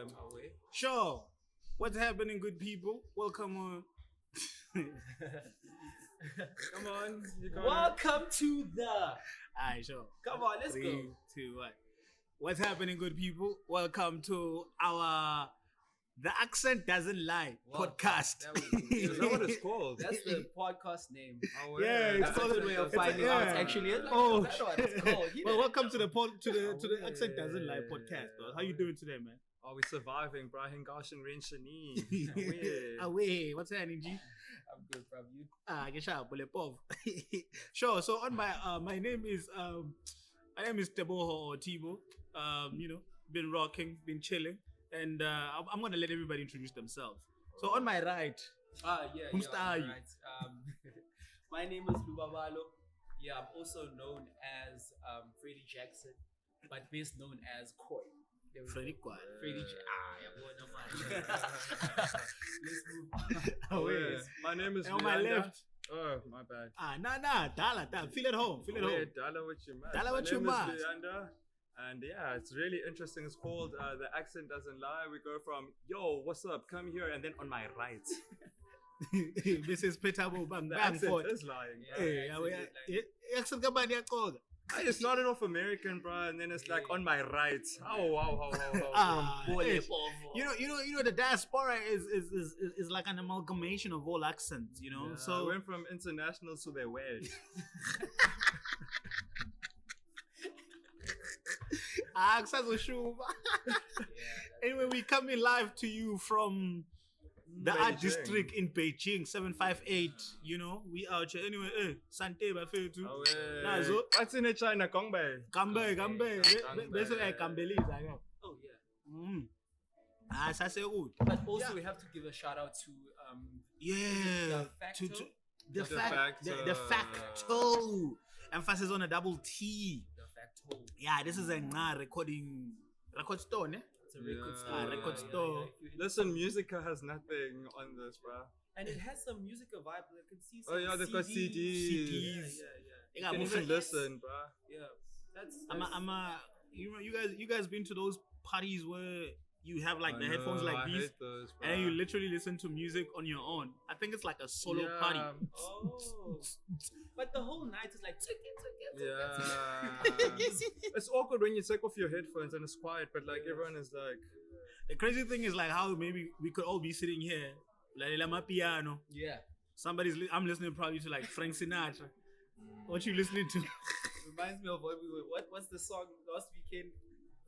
Away. Sure. What's happening, good people? Welcome on. Come on. Welcome to the. Alright, sure. Come on, let's 3, go. 2, 1. What's happening, good people? Welcome to our The Accent Doesn't Lie podcast. That was good. Is that what it's called? That's the podcast name. Yeah, it's That's a called- good way of it's a- finding yeah. out. Actually, it's like, Oh, that's what it's called. You Well, know. welcome to the Accent Doesn't Lie Yeah. podcast, bro. How you doing today, man? Are we surviving? Brian Gosh and Rain Shani. Away. What's happening, G? I'm good, bro. You. Gesha, Bolepov. Sure. So on my name is Teboho or Tibo. Been rocking, been chilling, and I'm gonna let everybody introduce themselves. So on my right, Who's are you? Right. My name is Lubabalo. Yeah, I'm also known as Freddie Jackson, but best known as Koi. There we Freddie go. Kwai. Freddie Let's move on. Away. My name is And on my Miranda. left. Oh, my bad. Dala. Feel at home. Feel at home. Dala with your man. Dala with My your name man. is Miranda. And yeah, it's really interesting. It's called The Accent Doesn't Lie. We go from, yo, what's up? Come here. And then on my right, This is Petabo Bang the Bang accent Fort. is lying. Yeah. Hey, accent kabani yakoga. It started off American, bro, and then it's like on my right. Oh, wow. Hey, you know, the diaspora is like an amalgamation of all accents, you know. Yeah, I So went from international to the Welsh. Anyway, we coming live to you from the art Beijing. district in Beijing, 758. You know, we out here anyway. Sante bafethu. Oh, Nazo. what's in China, Gongbai? Kambe. Basically like Kambelese, I know. Oh yeah. Sase good. But also Yeah. we have to give a shout out to Yeah. The facto? The facto. facto. Emphasis on a double T. the facto. Yeah, this is a record store, ne? It's a record Yeah. store. Record store. Listen, Musica has nothing on this, bro. And it has some musical vibe. I can see some Oh, yeah, they've got CDs. CDs. Yeah. You You got can more even fans. listen, bro. Yeah. That's you guys been to those parties where you have like the I headphones know, like I these hate those, bro. and then you literally listen to music on your own. I think it's like a solo Yeah. party. Oh. But the whole night is like Yeah. It's awkward when you take off your headphones and it's quiet, but like everyone is like, The crazy thing is like how maybe we could all be sitting here, la piano. Yeah. I'm listening probably to like Frank Sinatra. What you listening to? Reminds me of what's the song last weekend?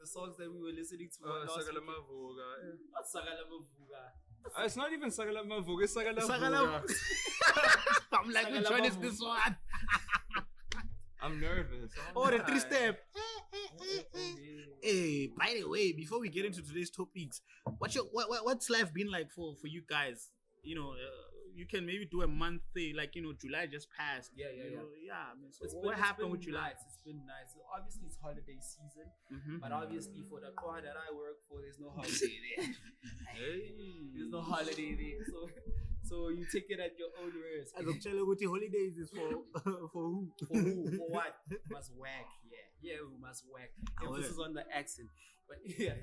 The songs that we were listening to last Sagala weekend. Mavuga. Not Sagala Mavuga. It's not even Sagala Mavuga, it's Sagala Sagala- Mavuga. I'm like, which one is this one? I'm nervous. Oh, the 3-step. Hey, by the way, before we get into today's topics, what's life been like for you guys? You know, you can maybe do a month thing, like, you know, July just passed. Yeah. I mean, so It's what happened with been July? nice. It's been nice. So obviously, it's holiday season, Mhm. but obviously for the car that I work for, there's no holiday there. Hey. There's no holiday there. So you take it at your own risk. As of Chile, what the holidays is for for who? For who? For what? Must whack. Yeah, we must whack. Oh, Emphasis yeah. on the accent. But yeah,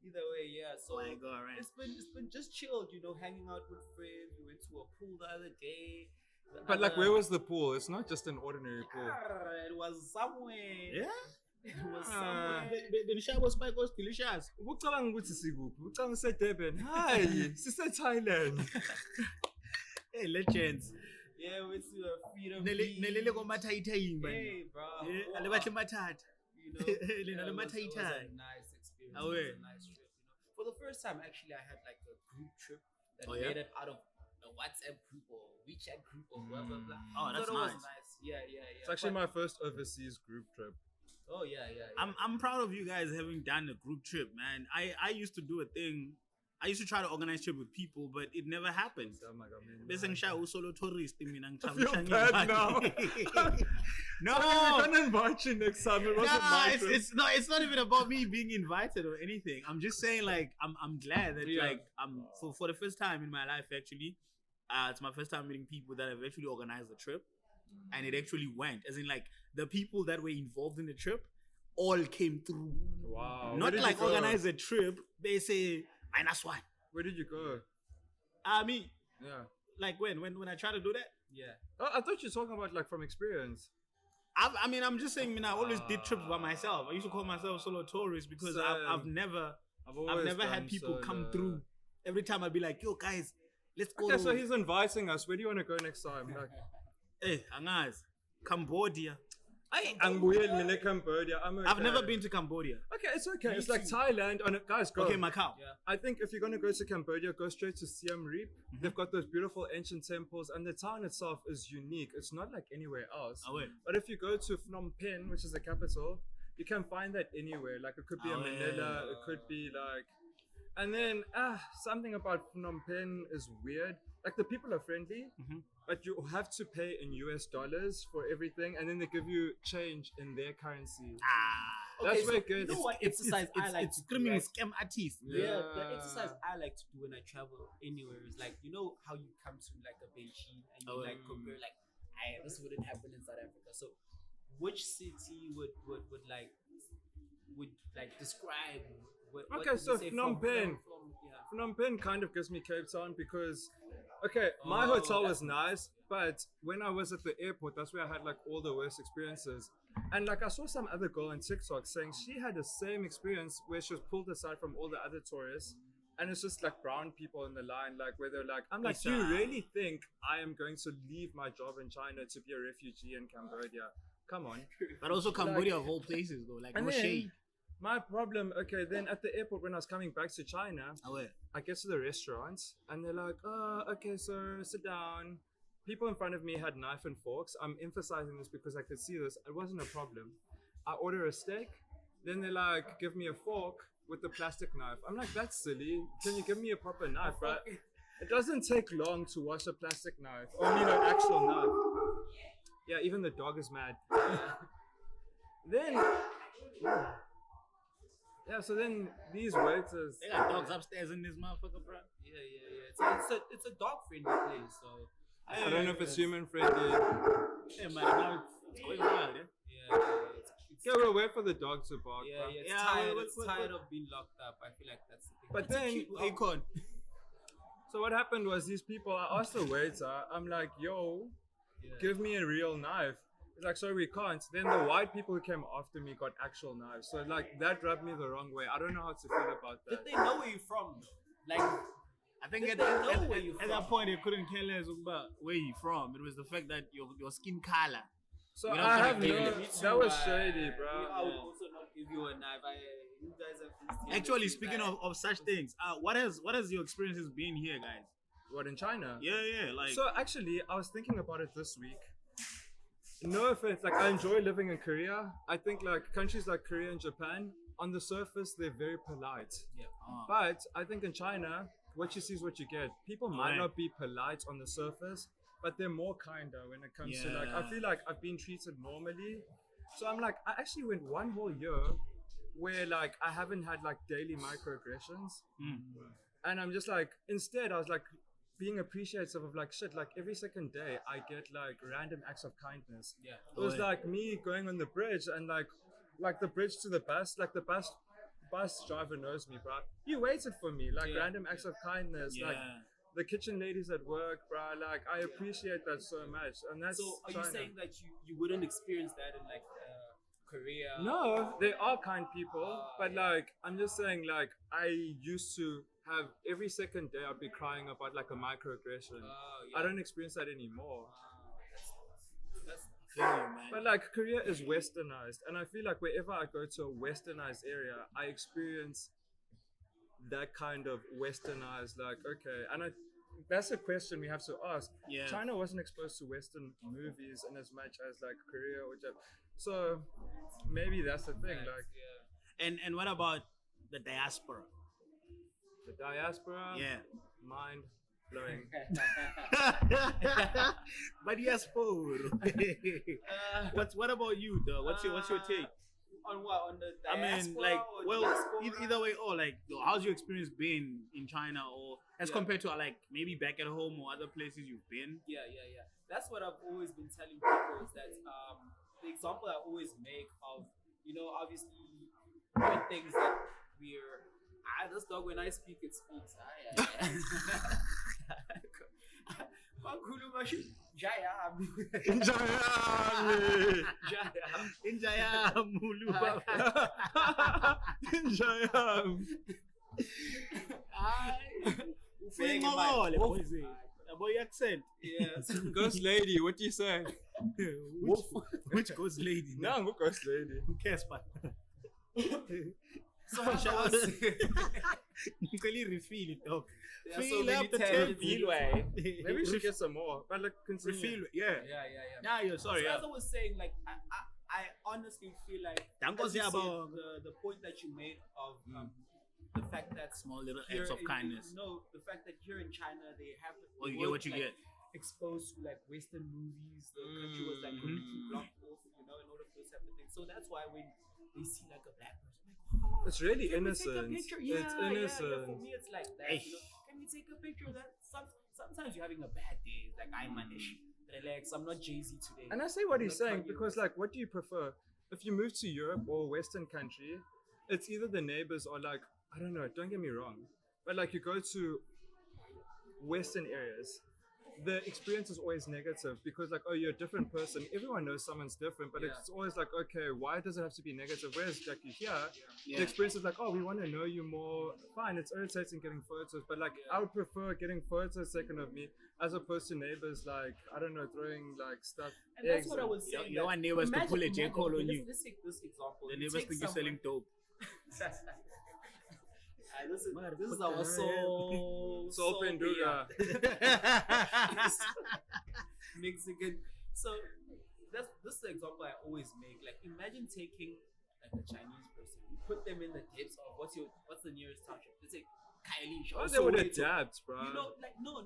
either way, yeah. So My God, right? it's been just chilled, you know, hanging out with friends. We went to a pool the other day. But like, where was the pool? It's not just an ordinary pool. It was somewhere. Yeah. It was somewhere. The shower spike was delicious. Ucabanga ukuthi sikuphi? Ucabanga useDurban. Hayi, sise-Thailand. Hey, legends. Yeah, we went to a freedom. Nelele ko mathaithai man. Hey, bro. Yeah, ale batle mathata. You know, Lena le it was a mathaithai. nice experience. Oh, It was yeah. a nice trip. You know, for the first time, actually, I had like a group trip that Oh, yeah? made it out of a WhatsApp group or WeChat group or blah blah blah. Oh, that's So that was nice. nice. Yeah. It's actually my first overseas group trip. Oh yeah. I'm proud of you guys having done a group trip, man. I used to do a thing. I used to try to organize trip with people, but it never happened. Oh my God, man. Bese ngisha usolo tourist mina feel bad now. No. I can't invite you next time. It wasn't Nah, my trip. it's not even about me being invited or anything. I'm just saying like I'm glad that Yeah. like I'm for the first time in my life actually, it's my first time meeting people that have actually organized the trip, and it actually went. As in like the people that were involved in the trip all came through. Wow. Where Not did like you go? organize a trip. They say -1. Where did you go? I mean, Yeah. like when I try to do that. Yeah. Oh, I thought you were talking about like from experience. I mean, I'm just saying. I always did trips by myself. I used to call myself solo tourist because I've Same. never always had done people come solo. through. Every time I'd be like, yo guys, let's go. Okay, to, so he's inviting us. Where do you want to go next time? Like, hey, Angaz, Cambodia. Cambodia. I've never been to Cambodia. Okay, it's okay. Me It's like too. Thailand. Guys, go. Okay, Macau. Yeah. I think if you're gonna go to Cambodia, go straight to Siem Reap. They've got those beautiful ancient temples, and the town itself is unique. It's not like anywhere else. Oh, wait. But if you go to Phnom Penh, which is the capital, you can find that anywhere. Like it could be Oh, a Manila, it could be like, and then something about Phnom Penh is weird. Like the people are friendly, but you have to pay in US dollars for everything, and then they give you change in their currency. That's where it You gets. know what exercise I like It's to do, screaming right? scam artist. Yeah, the exercise I like to do when I travel anywhere is like, you know how you come to like a Beijing and you like compare like, this wouldn't happen in South Africa. So, which city would describe? What Okay, would so you say Phnom Penh. yeah. Phnom Penh kind of gives me Cape Town because, okay, my Oh, hotel was that's nice, but when I was at the airport, that's where I had like all the worst experiences. And like I saw some other girl on TikTok saying she had the same experience where she was pulled aside from all the other tourists, and it's just like brown people in the line, like where they're like, I'm like, do you really think I am going to leave my job in China to be a refugee in Cambodia? Come on. But also Cambodia of all places though, like And no then, shade. My problem, okay, then at the airport when I was coming back to China, I get to the restaurant and they're like, okay, sir, sit down. People in front of me had knife and forks. I'm emphasizing this because I could see this. It wasn't a problem. I order a steak. Then they like, give me a fork with the plastic knife. I'm like, that's silly. Can you give me a proper knife, right? It doesn't take long to wash a plastic knife. Or, actual knife. Yeah, even the dog is mad. Then... Yeah, so then these waiters... They got dogs upstairs in this motherfucker, bro. Yeah. It's a dog friendly place, so I don't know if it's human friendly. Yeah, man, now it's going wild, yeah? yeah. Yeah, we'll wait for the dog to bark. Yeah, bro. it's Yeah, tired. well, It's well, tired of being locked up. I feel like that's the thing. But It's a then, cute dog. Acorn. so what happened was these people, I asked the waiter, I'm like, yo, give me a real knife. He's like, sorry, we can't. Then the white people who came after me got actual knives. So like that rubbed me the wrong way. I don't know how to feel about Did that. they know where you're from though? Like, I think Did at, they at, know at, where at, you're at that from? point they couldn't care less about where you from. It was the fact that your skin color. So We don't I have connect no, with Me too, that was I- shady, bro. I would also not give you a knife. You guys have Actually, speaking of such things, what has your experiences been here, guys? What, in China? Yeah, like So actually, I was thinking about it this week. No offense, like I enjoy living in Korea. I think like countries like Korea and Japan, on the surface, they're very polite. Yeah. But I think in China, what you see is what you get. People might Right. not be polite on the surface, but they're more kinder when it comes to like, I Yeah. feel like I've been treated normally. So I'm like, I actually went one whole year where like I haven't had like daily microaggressions. And I'm just like, instead I was like being appreciative of like shit, like every second day I get like random acts of kindness. Yeah. It was yeah. like me going on the bridge and like the bridge to the bus, like the bus driver knows me, bro. He waited for me, like Yeah. random acts of kindness, like the kitchen ladies at work, bro. Like I appreciate that so much, and that's. So are you China. saying that you wouldn't experience that in like Korea? No, they are kind people, but like I'm just saying, like I used to have every second day I'd be crying about like a microaggression. Yeah. I don't experience that anymore. That's feel you, man. But like Korea is westernized, and I feel like wherever I go to a westernized area, I experience that kind of westernized, like, okay, and that's a question we have to ask. Yeah. China wasn't exposed to Western movies in as much as like Korea or Japan, so maybe that's the thing. Like And what about the diaspora? the diaspora, Yeah. mind blowing. But diaspora. What about you, though? What's your take? On what? On the I diaspora? mean, like, or well, diaspora? either way, or like, how's your experience been in China, or as Yeah. compared to like maybe back at home or other places you've been? Yeah. That's what I've always been telling people is that the example I always make of obviously doing things that we're. This dog, when I speak, it speaks. Jayami. Boy accent. Yes. Ghost lady, what do you say? Which ghost lady? No, I'm ghost lady. Who cares, man? So I was you can really refill it, dog. There are so Fill many up the talented tank. Anyway, maybe we should get some more. But like, continue. Refill it, yeah. Yeah. Yeah, sorry. So Yeah. as I was saying, like I honestly feel like Dank was as you here said, about- the point that you made of the fact that Small little here acts of in- kindness. No, the fact that here in China they have. Or you they get were, what you like, get. Exposed to like Western movies, the country was like completely blocked off, in order for this type of thing. So that's why when they see like a black person, like, It's really can we take a innocent. picture? It's innocent. Yeah. For me, it's like that. Can we take a picture of that? Sometimes you're having a bad day. Like I'm manish. Relax. I'm not Jay-Z today. And I say what he's I'm not saying Kanye because, West. like, what do you prefer? If you move to Europe or a Western country, it's either the neighbors or, like, I don't know, don't get me wrong. But, like, you go to Western areas, the experience is always negative because, like, oh, you're a different person. Everyone knows someone's different, but it's always like, okay, why does it have to be negative? Whereas, like, you here, the experience is like, oh, we want to know you more. Fine, it's irritating getting photos, but, like, I would prefer getting photos taken of me as opposed to neighbors, like, I don't know, throwing, like, stuff. And that's what I was saying. You want neighbors to pull a J. Cole on you. Let's take this example. The You neighbors take think you're selling dope. This is our soul Penduga. Mexican. So this is the example I always make. Like imagine taking like a Chinese person, you put them in the depths of what's the nearest township? Let's say Kylie. Oh, they would adapt, bro. Like no.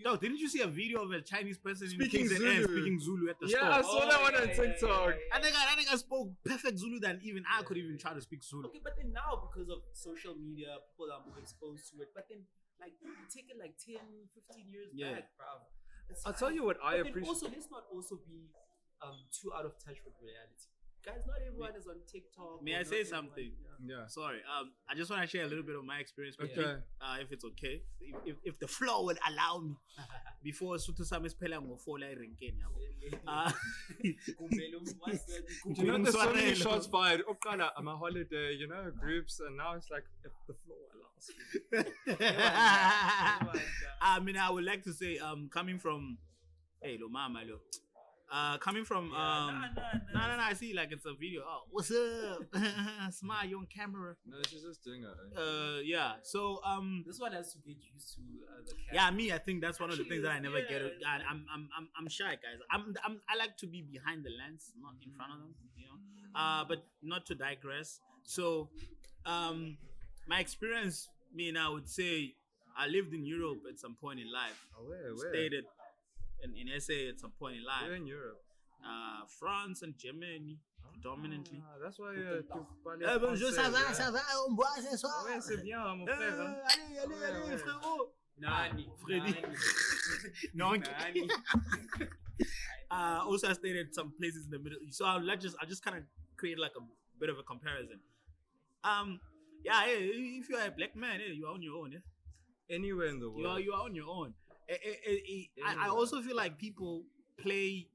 No, didn't you see a video of a Chinese person Speaking in KZN Zulu. speaking Zulu at the Yeah, I store? saw that one on TikTok. I think I spoke perfect Zulu than even I could even try to speak Zulu. Okay, but then now because of social media, people are more exposed to it. But then like you take it like 10, 15 years back, bro. I'll tell you what I But then appreciate. also, let's not also be too out of touch with reality. Guys, not everyone is on TikTok. May or I not say everyone- something? Yeah. Sorry. I just want to share a little bit of my experience quickly, Okay. if it's okay. If the flow would allow me. Before Sutu Sam is pela ngofola erenkeni yabo. Do you know there's so many shots fired? Okala, I'm a holiday, groups, and now it's like if the floor allows me. I mean, I would like to say, coming from, hey, lo mama, lo. Coming from, no, I see, like, it's a video. Oh, what's up? Smile, you on camera. No, she's just doing it. Yeah, so, This one has to get used to the camera. yeah, me, I think that's one of the things that I never get. Yeah. I'm shy, guys. I like to be behind the lens, not in front of them, but not to digress. So, my experience, I would say I lived in Europe at some point in life. Oh, where? Stayed in SA at some point in life. We're in Europe. France and Germany predominantly. Ah, that's why tu parles Bonjour, ça va, français, ça va, on boit ce soir. Ouais, c'est bien, mon frère. hein. Allez, frérot. Nani. Freddy. Nani. No, Nani. also I stayed at some places in the middle. So I'll just kind of create like a bit of a comparison. Yeah, if you are a black man, you are on your own. Yeah? Anywhere in the world. You are on your own. I also feel like people play.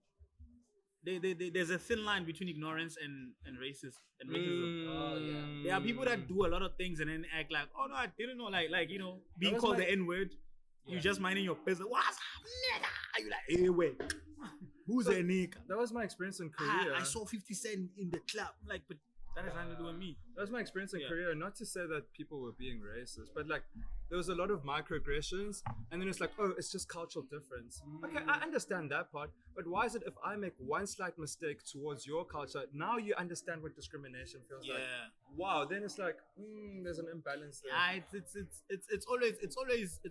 There's a thin line between ignorance and racism. Oh, yeah. There are people that do a lot of things and then act like, oh no, I didn't know, being was called my- the N word. You just minding your business. What's up, nigga? You like, hey, wait, who's a nigga? That was my experience in Korea. I saw 50 Cent in the club. I'm like, but that has nothing to do with me. That was my experience in Yeah. Korea. Not to say that people were being racist, but like there was a lot of microaggressions, and then it's like, oh, it's just cultural difference. Okay, I understand that part, but why is it if I make one slight mistake towards your culture, now you understand what discrimination feels like? Wow, then it's like, there's an imbalance there. Yeah, it's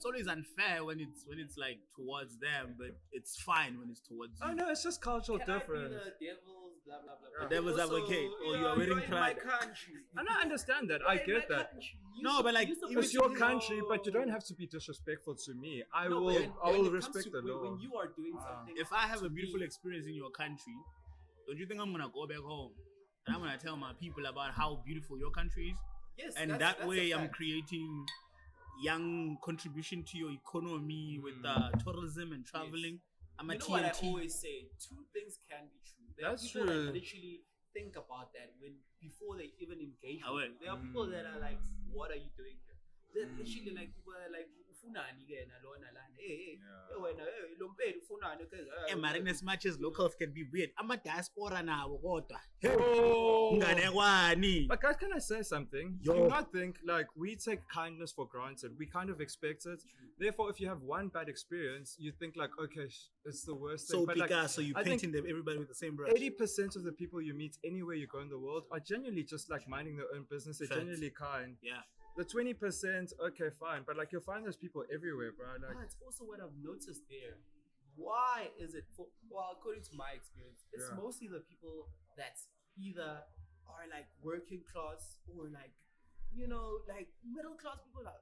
always unfair when it's like towards them, but it's fine when it's towards you. Oh no, it's just cultural Can I be difference. the devil's blah blah blah? The devil's Also, advocate. Oh, you are you're wearing in my pride. country. And I understand that. I You're in get my that. country. No, but like, It's your country, but you don't have to be disrespectful to me. I No, will but when I will it comes respect to- the law. When you are doing something, If I have to a beautiful me- experience in your country, don't you think I'm gonna go back home and I'm gonna tell my people about how beautiful your country is. Yes, And that way I'm creating young contribution to your economy with tourism and traveling. I'm a you know TNT. what I always say? Two things can be true. There are That's people true. that literally think about that before they even engage Oh, with wait. you. There are people that are like, "What are you doing here?" They're literally like people are like, "Ufunani ke nalona lana? Hey, wena, lo mpeli ufunani ke?" Marine, as much as locals can be weird, I'm a diaspora now. Oh. But But guys, can I say something? Yo. Do not think like we take kindness for granted. We kind of expect it. Therefore, if you have one bad experience, you think like, okay, it's the worst thing. so But like, Picasso, you I think painting everybody with the same brush. 80% of the people you meet anywhere you go in the world are genuinely just like minding their own business. They're Facts. genuinely kind. Yeah. The 20%, okay, fine. But like you'll find those people everywhere, bro. Like, But it's also what I've noticed there. Why is it well, according to my experience, it's Yeah. mostly the people that either are like working class or like, like middle class people are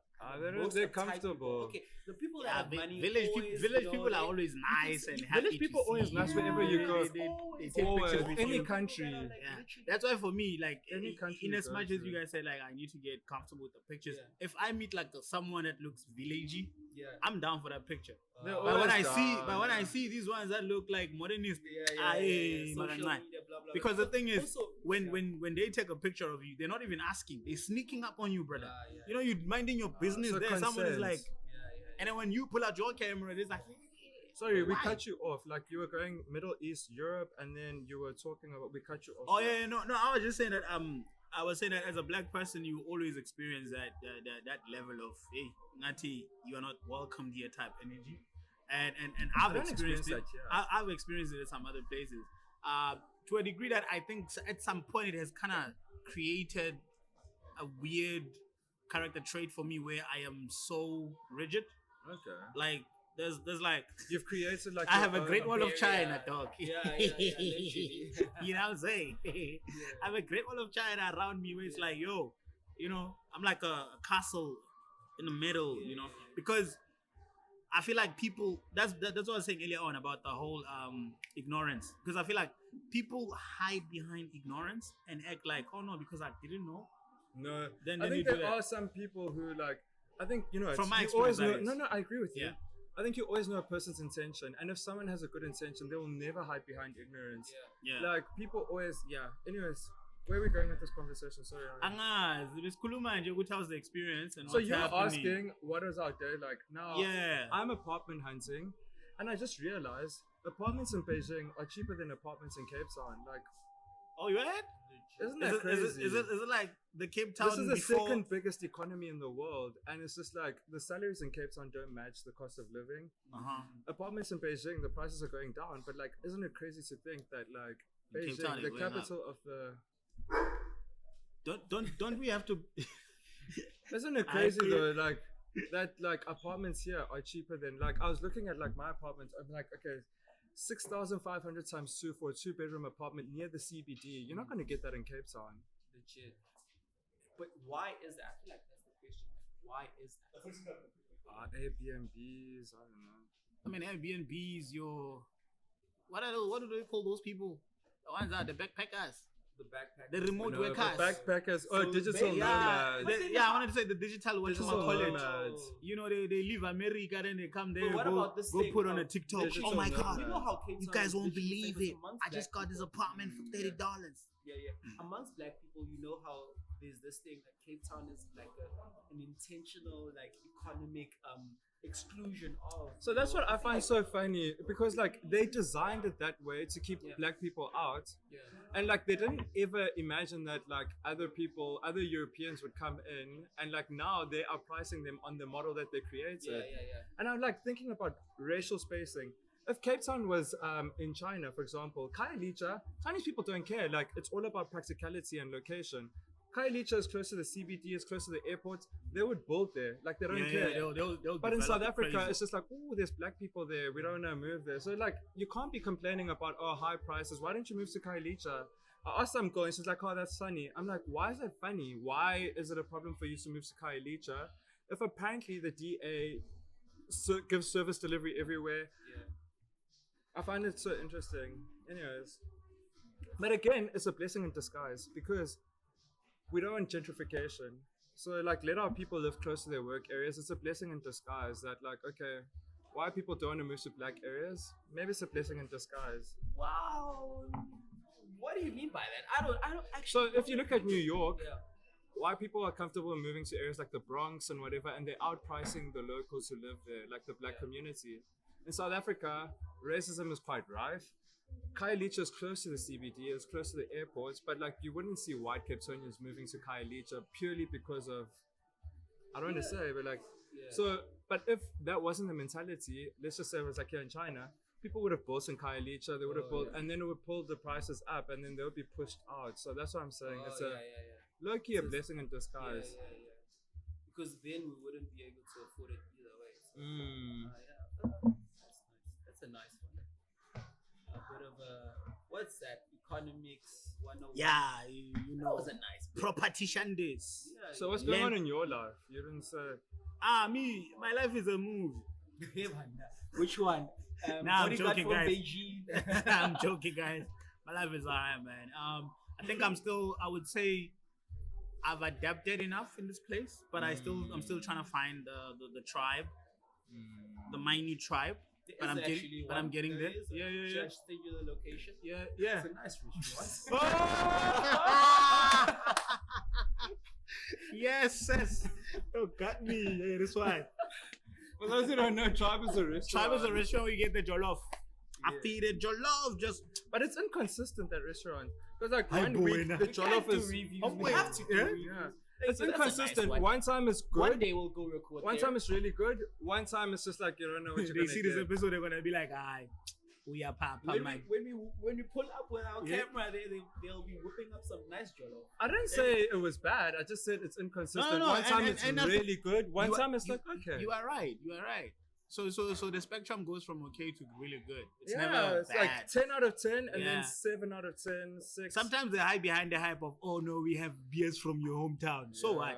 they're comfortable. Okay, the people that Yeah, have money, village always, people are always nice and happy. Village people to always see nice you. wherever you go. They take Always. pictures with Any you. country. Yeah. That's why for me, like Any country in you as go much as to. you guys said, like I need to get comfortable with the pictures. Yeah. If I meet like someone that looks villagey, Yeah. I'm down for that picture. They're But when always I see, down, when I yeah. see these ones that look like modernist, Social man, media, blah, blah, because blah. the thing is, Also, when yeah. when they take a picture of you, they're not even asking; they're sneaking up on you, brother. Yeah. You know, you're minding your business. so There, someone is consent. like, Yeah. and then when you pull out your camera, it's like, Sorry, we why? cut you off. Like you were going Middle East, Europe, and then you were talking about we cut you off. Oh yeah, no. I was just saying that I was saying that as a black person, you always experience that level of hey, Nati, you are not welcome here type energy, and I've don't experience experienced it. that, yeah. I've experienced it at some other places, to a degree that I think at some point it has kind of created a weird character trait for me where I am so rigid. Okay. Like there's like You've created like I your have a own Great Wall of China, yeah. dog. Yeah, literally. You know what I'm saying? I have a Great Wall of China around me where it's like, yo, I'm like a castle in the middle, because I feel like people. That's what I was saying earlier on about the whole ignorance. Because I feel like people hide behind ignorance and act like, oh no, because I didn't know. No, Then I you think do there that. are some people who like. I think From my you always experience, know. that is. No, I agree with you. Yeah. I think you always know a person's intention, and if someone has a good intention, they will never hide behind ignorance. Yeah. Like people always, yeah. Anyways, where are we going with this conversation? Sorry. Angazi, besikhuluma nje ukuthi how's the experience and So what's you were happening. asking what is out there like now? Yeah. I'm apartment hunting, and I just realized apartments in Beijing are cheaper than apartments in Cape Town. Like, Oh, you had? isn't that crazy? Is it like the Cape Town This is the before? second biggest economy in the world, and it's just like the salaries in Cape Town don't match the cost of living. Uh-huh. Apartments in Beijing, the prices are going down, but like, isn't it crazy to think that like In Cape Beijing, Town, the it's going capital of the, Don't we have to? isn't it I crazy agree. though? Like that, like apartments here are cheaper than like I was looking at like my apartment. I'm like, okay, 6,500 times 2 for a 2-bedroom apartment near the CBD. You're not gonna get that in Cape Town. Legit. But why is that? I feel like that's the question. Why is that? Airbnbs, I don't know. I mean, Airbnbs. What do they call those people? The ones that the backpackers, The backpack. the remote No, workers. but backpackers. Oh, So digital yeah, nomads. I wanted to say the digital what you Digital call it. nomads. You know, they leave America, then they come there, But what go about this thing put on a of TikTok. digital Oh my god, nomads? You know how Cape you Town guys is won't literally believe famous it. amongst I just black got this people. apartment for $30. Yeah. Amongst black people, you know how there's this thing that Cape Town is like an intentional like economic exclusion of. So that's what I find so funny because like they designed it that way to keep Yeah. black people out, Yeah. and like they didn't ever imagine that like other Europeans would come in, and like now they are pricing them on the model that they created. Yeah. And I'm like thinking about racial spacing. If Cape Town was in China, for example, Khayelitsha, Chinese people don't care. Like it's all about practicality and location. Khayelitsha is close to the CBD, is close to the airport. They would build there. Like they don't care. They'll But in South develop Africa, crazy. it's just like, oh, there's black people there. We don't want to move there. So like, you can't be complaining about high prices. Why don't you move to Khayelitsha? I asked some girl, and she's like, oh, that's funny. I'm like, why is that funny? Why is it a problem for you to move to Khayelitsha if apparently the DA gives service delivery everywhere? Yeah. I find it so interesting. Anyways, But again, it's a blessing in disguise because we don't want gentrification. So like let our people live close to their work areas. It's a blessing in disguise that like okay, why people don't want to move to black areas? Maybe it's a blessing in disguise. Wow. What do you mean by that? I don't actually. So if you look at New York, Yeah. why people are comfortable moving to areas like the Bronx and whatever, and they're outpricing the locals who live there, like the black community. In South Africa, racism is quite rife. Khayelitsha is close to the CBD, it's close to the airports, but like you wouldn't see white Cape Townians moving to Khayelitsha purely because of, I don't want to say, but like, so, but if that wasn't the mentality, let's just say it was like here in China, people would have built in Khayelitsha, they would have built, and then it would pull the prices up, and then they would be pushed out. So that's what I'm saying. It's a low-key a blessing in disguise. Because then we wouldn't be able to afford it either way. So, that's a nice one. A bit of a, what's that? Economics 101. Yeah, you know. That was a nice bit. Proposition days. Yeah, So what's going on in your life? You didn't say. Me, my life is a movie. Which one? Nah, I'm Bodyguard joking, from guys. Beijing. I'm joking, guys. My life is alright, man. I think I would say I've adapted enough in this place, but I'm still trying to find the tribe, the minute tribe. But I'm getting there. Yeah. Should I send you the location? Yeah. It's a nice restaurant. Yes. Oh, got me. Yeah, that's why. For those who don't know, tribe is a restaurant. Tribe is a restaurant where you get the jollof. I feed it jollof, just. But it's inconsistent, that restaurant. Because like Hi, one boy, week nah. the jollof is. We have to do reviews. Yeah. It's So that's a nice inconsistent. one. One time is good. One day we'll go record One there. time it's really good. One time it's just like you don't know what you're They gonna see get. this episode, they're gonna be like, we are papa, when man. we pull up with our Yeah. camera, they'll be whipping up some nice jollof. I didn't say it was bad. I just said it's inconsistent. No, One time and it's that's- really good. One you are- time it's you- like okay. You are right. So the spectrum goes from okay to really good. It's Yeah, never it's bad. like 10 out of 10 and Yeah. then 7 out of 10, 6. Sometimes they hide behind the hype of, oh no, we have beers from your hometown. So what?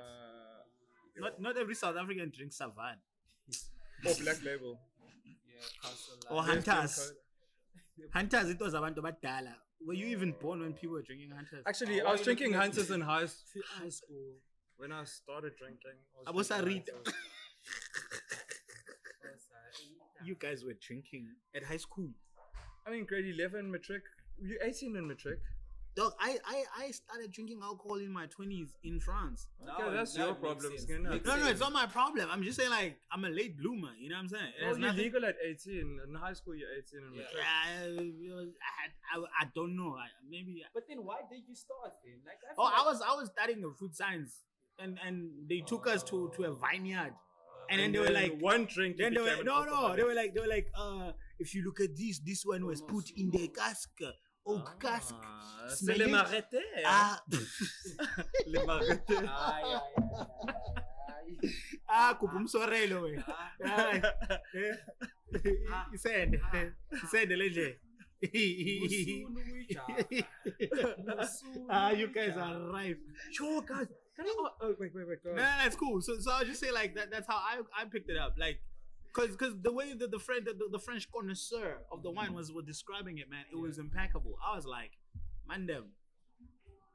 Not every South African drinks Savan. Or Black Label. Yeah, Castle Or Life. Hunters. Hunters, it was abantu badala. Were you even born when people were drinking Hunters? Actually, Oh, I was why drinking you looking at Hunters me? in high school. When I started drinking, I was a drinking reader. Hunters. You guys were drinking at high school. I mean, grade 11 matric. You're 18 in matric. Dog, I started drinking alcohol in my 20s in France. Okay, that's your problem. No, it's not my problem. I'm just saying, like, I'm a late bloomer. You know what I'm saying? It has Well, you're nothing- legal at 18. In high school, you're 18 in matric. I don't know. Maybe. But then why did you start then? Like, Oh, I was studying food science, and they took us to a vineyard, and then they were like, one drink. then you they were became an no, alcoholic. they were like, if you look at this one was put in the cask, oak cask. C'est Smell les it. maretés. Ah, Les maretés. kupumsorelo we. He said the legend. You guys are right. Sure, guys. Oh, wait, go on. No, that's cool. So I'll just say like that. That's how I picked it up. Like, cause the way that the French connoisseur of the wine was describing it, man, it was impeccable. I was like, man,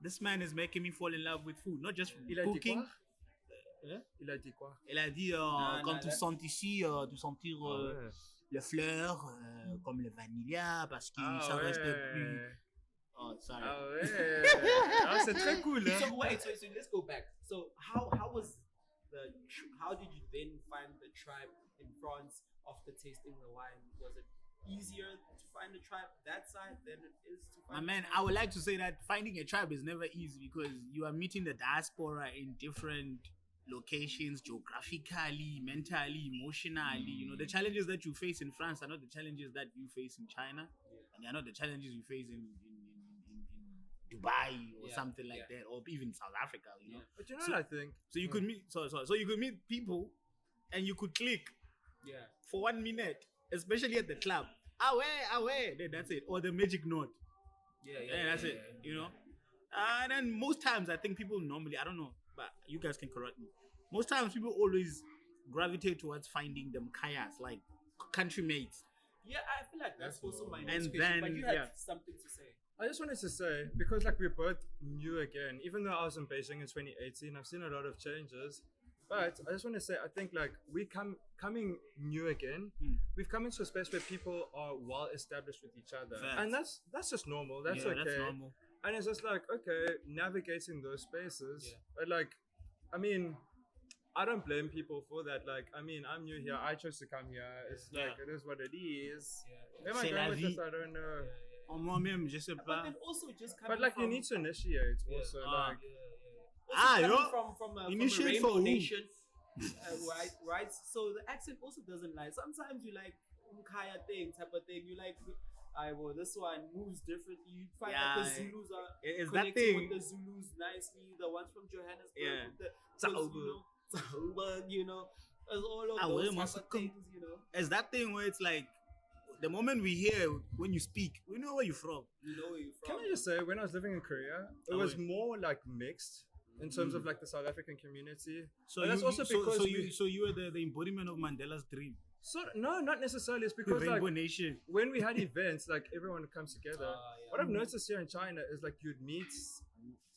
this man is making me fall in love with food, not just Il a dit cooking. quoi? Il a dit quoi? Il a dit quand tu sens ici, tu sentir les fleurs comme le vanilla parce que ça reste plus. Oh, sorry. Ah ouais. Ah, c'est très cool, hein? So wait, so let's go back. So how did you then find the tribe in France after tasting the wine? Was it easier to find a tribe that side than it is to My find? man, I would like to say that finding a tribe is never easy because you are meeting the diaspora in different locations, geographically, mentally, emotionally. You know, the challenges that you face in France are not the challenges that you face in China, and they are not the challenges you face in Dubai or something like that, or even South Africa. You know, But you know what I think? so you could meet, so you could meet people, and you could click for 1 minute, especially at the club. Away, then that's it, or the magic note. Yeah, that's it. You know, and then most times I think people normally, I don't know, but you guys can correct me. Most times people always gravitate towards finding them kayas, like country mates. Yeah, I feel like that's also my And next question. then, But you had yeah. something to say. I just wanted to say, because like we're both new again, even though I was in Beijing in 2018, I've seen a lot of changes. But I just want to say, I think like coming new again, we've come into a space where people are well established with each other, Facts. and that's just normal. That's okay. That's normal. And it's just like, okay, navigating those spaces. Yeah. But like, I mean, I don't blame people for that. Like, I mean, I'm new here. I chose to come here. It's like it is what it is. Yeah. Where am I C'est la going with this? vie. I don't know. Moi-même, je sais But pas. then also just coming But like, you from, need to initiate also. Ah. Like, Also yo. coming from a Initiate rainbow for who? nation, right? So the accent also doesn't lie. Sometimes you like Kaya thing type of thing. You like, well, this one moves differently. You find that the Yeah. Zulus are Is that connecting thing? with the Zulus nicely. The ones from Johannesburg, Yeah. with the Tsaubu. Tsaubu, you know, there's all of Ah, those well, type must of come. things, you know. It's that thing where it's like, the moment we hear when you speak, we know where you're from. You know where you're can from. I just say, when I was living in Korea, it Oh, was wait. more like mixed in terms of like the South African community. So But that's you, also so, because so you were the embodiment of Mandela's dream. So no, not necessarily. It's The because like Rainbow Nation. when we had events, like everyone comes together. Yeah. What I've noticed here in China is like you'd meet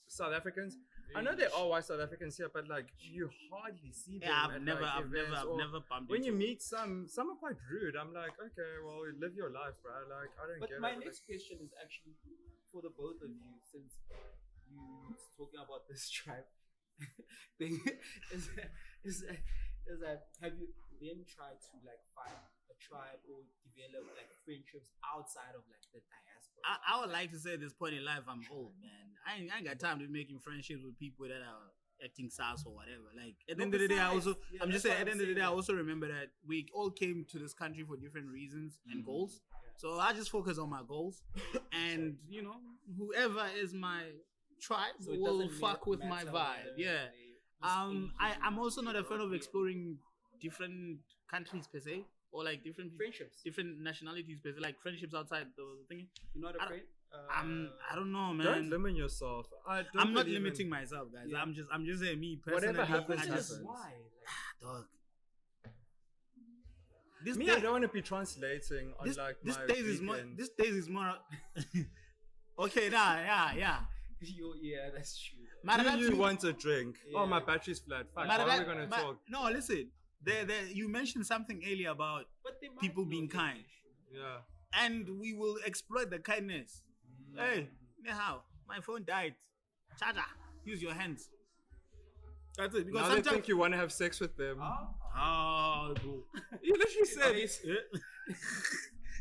South Africans. I know there are white South Africans here, but like you hardly see them. Yeah, I've at, never, like, I've events, never, I've or never bumped When you into. meet some are quite rude. I'm like, okay, well, live your life, bro. Like I don't But get my it. next question is actually for the both of you, since you talking about this tribe thing, is that have you then tried to like find a tribe or develop like friendships outside of like the diaspora? I would like to say at this point in life, I'm old, man. I ain't got time to be making friendships with people that are acting sass or whatever. Like at the end of the day, I also, Yeah, I'm just that's saying, why at the I'm end of the day, I saying also remember that we all came to this country for different reasons and goals. So I just focus on my goals, and you know, whoever is my tribe So it will doesn't fuck with my matter vibe. whether Yeah. they- I'm also not a fan of exploring different countries per se, or like different friendships. different nationalities per se, like friendships outside the thing. You're not I afraid? I don't know, man. Don't limit yourself. I'm not believe in- limiting myself, guys. Yeah. I'm just saying me personally. Whatever happens, I just, happens. Why? dog. This Me, day, I don't want to be translating on this, like this my days is more. weekends. This days is more. Okay, nah, yeah. Yeah, that's true. Do you want a drink? Oh, my Yeah. battery's flat. Fuck, But how are that- we gonna but- talk? No, listen. There, you mentioned something earlier about But they might people know being kind. English. Yeah. and we will exploit the kindness. Hey, how? My phone died. Charger. Use your hands. That's it. Because Now they sometimes. think you want to have sex with them. Oh, bro. You literally said Yeah.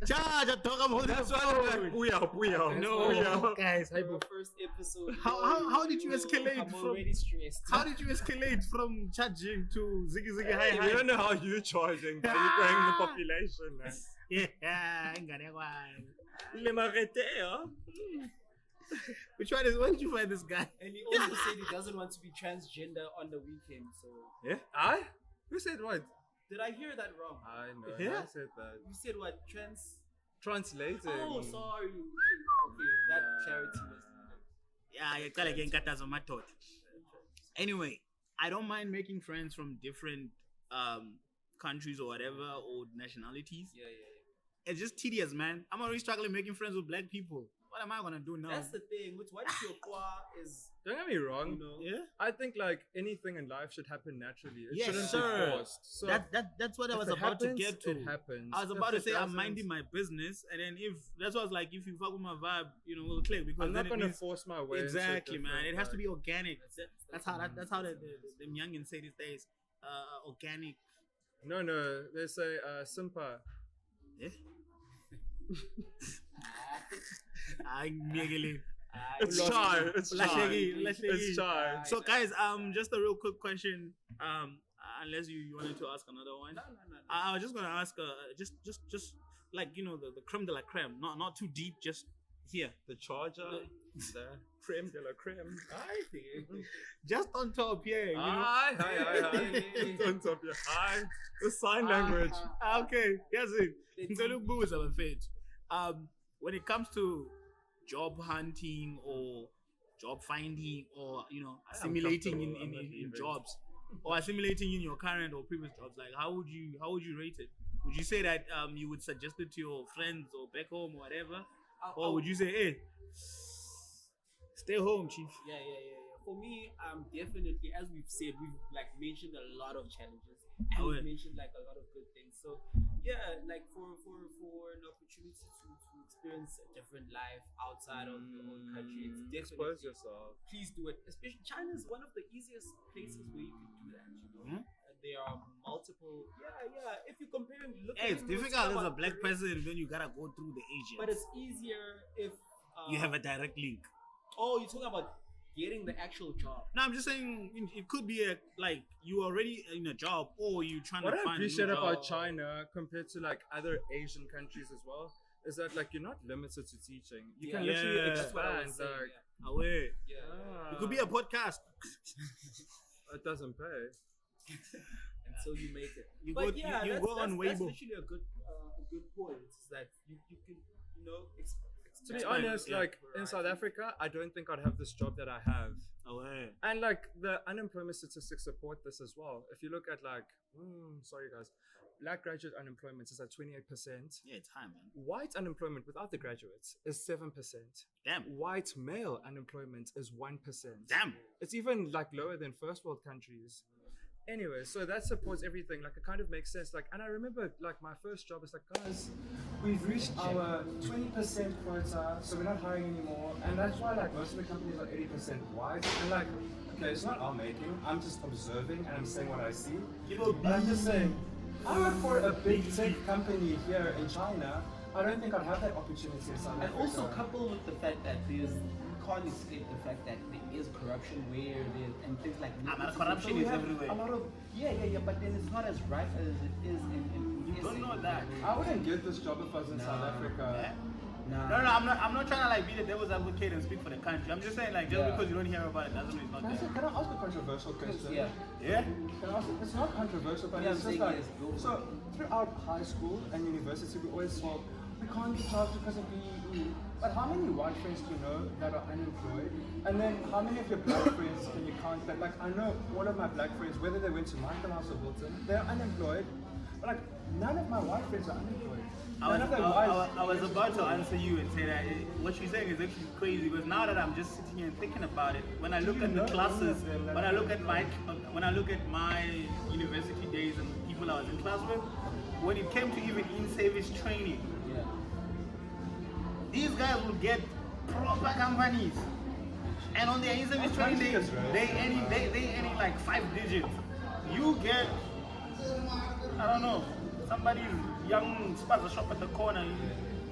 Charger, talk about that's the why they're phone. like, booyah. No, Booyah. guys. Our first episode. How did you escalate I'm from- already stressed. How did you escalate from charging to ziggy ziggy hi We hi? don't know how you're charging, but you're growing the population, man. Yeah, ain't got that one. Le marete, huh? Where did you find this guy? And he also said he doesn't want to be transgender on the weekend. So Yeah? I? Who said what? did I hear that wrong? I know. Yeah. I said that. You said what? Translating. Oh, sorry. Okay, that clarity was needed. Yeah, you call again katas on my thought. Anyway, I don't mind making friends from different countries or whatever, or nationalities. Yeah. It's just tedious, man. I'm already struggling making friends with black people. What am I gonna do now? That's the thing. What if your qua is, Don't get me wrong. you know? Yeah. I think like anything in life should happen naturally. It Yes, shouldn't sir. be forced. So That's what I if was it about to happens, get to. It happens. I was If about to it say I'm doesn't, minding my business, and then if that's what I was like, if you fuck with my vibe, you know, we'll click because I'm then not it gonna means- force my way. into a exactly, man. different It has to vibe. be organic. That's how the Mm-hmm. youngins say these days. Organic. No, they say simpa. Yeah. I'm giggling. It's lost shy. me. It's Let's shy. shake it, let's shake It's it. shy. So guys, just a real quick question. Unless you wanted to ask another one. No. I was just gonna ask just like, you know, the creme de la creme. Not too deep, just here. The charger. The creme de la creme. I think. Just on top here, you know. Hi. It's on top of your eye. The sign language. Okay, yes it. So look, boos are fit. When it comes to job hunting or job finding, or you know, assimilating in comfortable. I'm not in even- jobs, or assimilating in your current or previous jobs, like how would you rate it? Would you say that you would suggest it to your friends or back home or whatever, Or would you say, hey, stay home, chief? Yeah. For me, definitely, as we've said, we've like mentioned a lot of challenges and we've mentioned like a lot of good things. So yeah, like for an opportunity to experience a different life outside of your own country, it's definitely Expose yourself. please do it. Especially China is one of the easiest places where you can do that. There are multiple. Yeah. If you compare and look, Hey, it's difficult as a black Korea, person when you gotta go through the Asians. but it's easier if you have a direct link. Oh, you're talking about getting the actual job. No, I'm just saying it could be like you already in a job or you trying What to I find appreciate a new about job. China compared to like other Asian countries as well is that like you're not limited to teaching. You can Yeah. literally Yeah. That's what I expand. was saying, Like Away. Yeah. It could be a podcast. it doesn't pay. Until you make it. You But go- yeah, you that's, go on that's Weibo. literally a good point. Is that you can To be Expand, honest, yeah. like in South Africa, I don't think I'd have this job that I have. Away. And like the unemployment statistics support this as well. If you look at like, sorry guys, black graduate unemployment is at 28%. Yeah, it's high, man. White unemployment without the graduates is 7%. Damn. White male unemployment is 1%. Damn. It's even like lower than first world countries. Anyway, so that supports everything. Like it kind of makes sense. Like, and I remember like my first job is like, guys, we've reached our 20% quota, so we're not hiring anymore. And that's why like most of the companies are 80% white. And like, okay, it's not our making. I'm just observing and I'm saying what I see. But I'm just saying, I work for a big tech company here in China. I don't think I'd have that opportunity in South And Africa. also coupled with the fact that you can't escape the fact that there is corruption where there and things like that. corruption So we is have everywhere. A lot of but then it's not as rife as it is in You don't know that. I wouldn't get this job if I was in South Africa. Nah. No, I'm not trying to like be the devil's advocate and speak for the country. I'm just saying like just because you don't hear about it doesn't mean it's not there. Can I ask a controversial question? Yeah. Yeah? Can I ask, it's not controversial, but Yeah, it's I'm just saying like, yes, go for so throughout high school and university, we always thought, we can't get jobs because of BEE. But how many white friends do you know that are unemployed? And then how many of your black friends can you count that? Like, I know all of my black friends, whether they went to Michaelhouse or Hilton, they're unemployed. But like, none of my white friends are unemployed. I was about to answer you and say that what you're saying is actually crazy because now that I'm just sitting here and thinking about it, when I look at the classes, when I look at my university days and people I was in class with, when it came to even in-service training, these guys would get proper companies, and on their in-service training they earning like 5 digits. You get, I don't know, somebody's young spaza shop at the corner.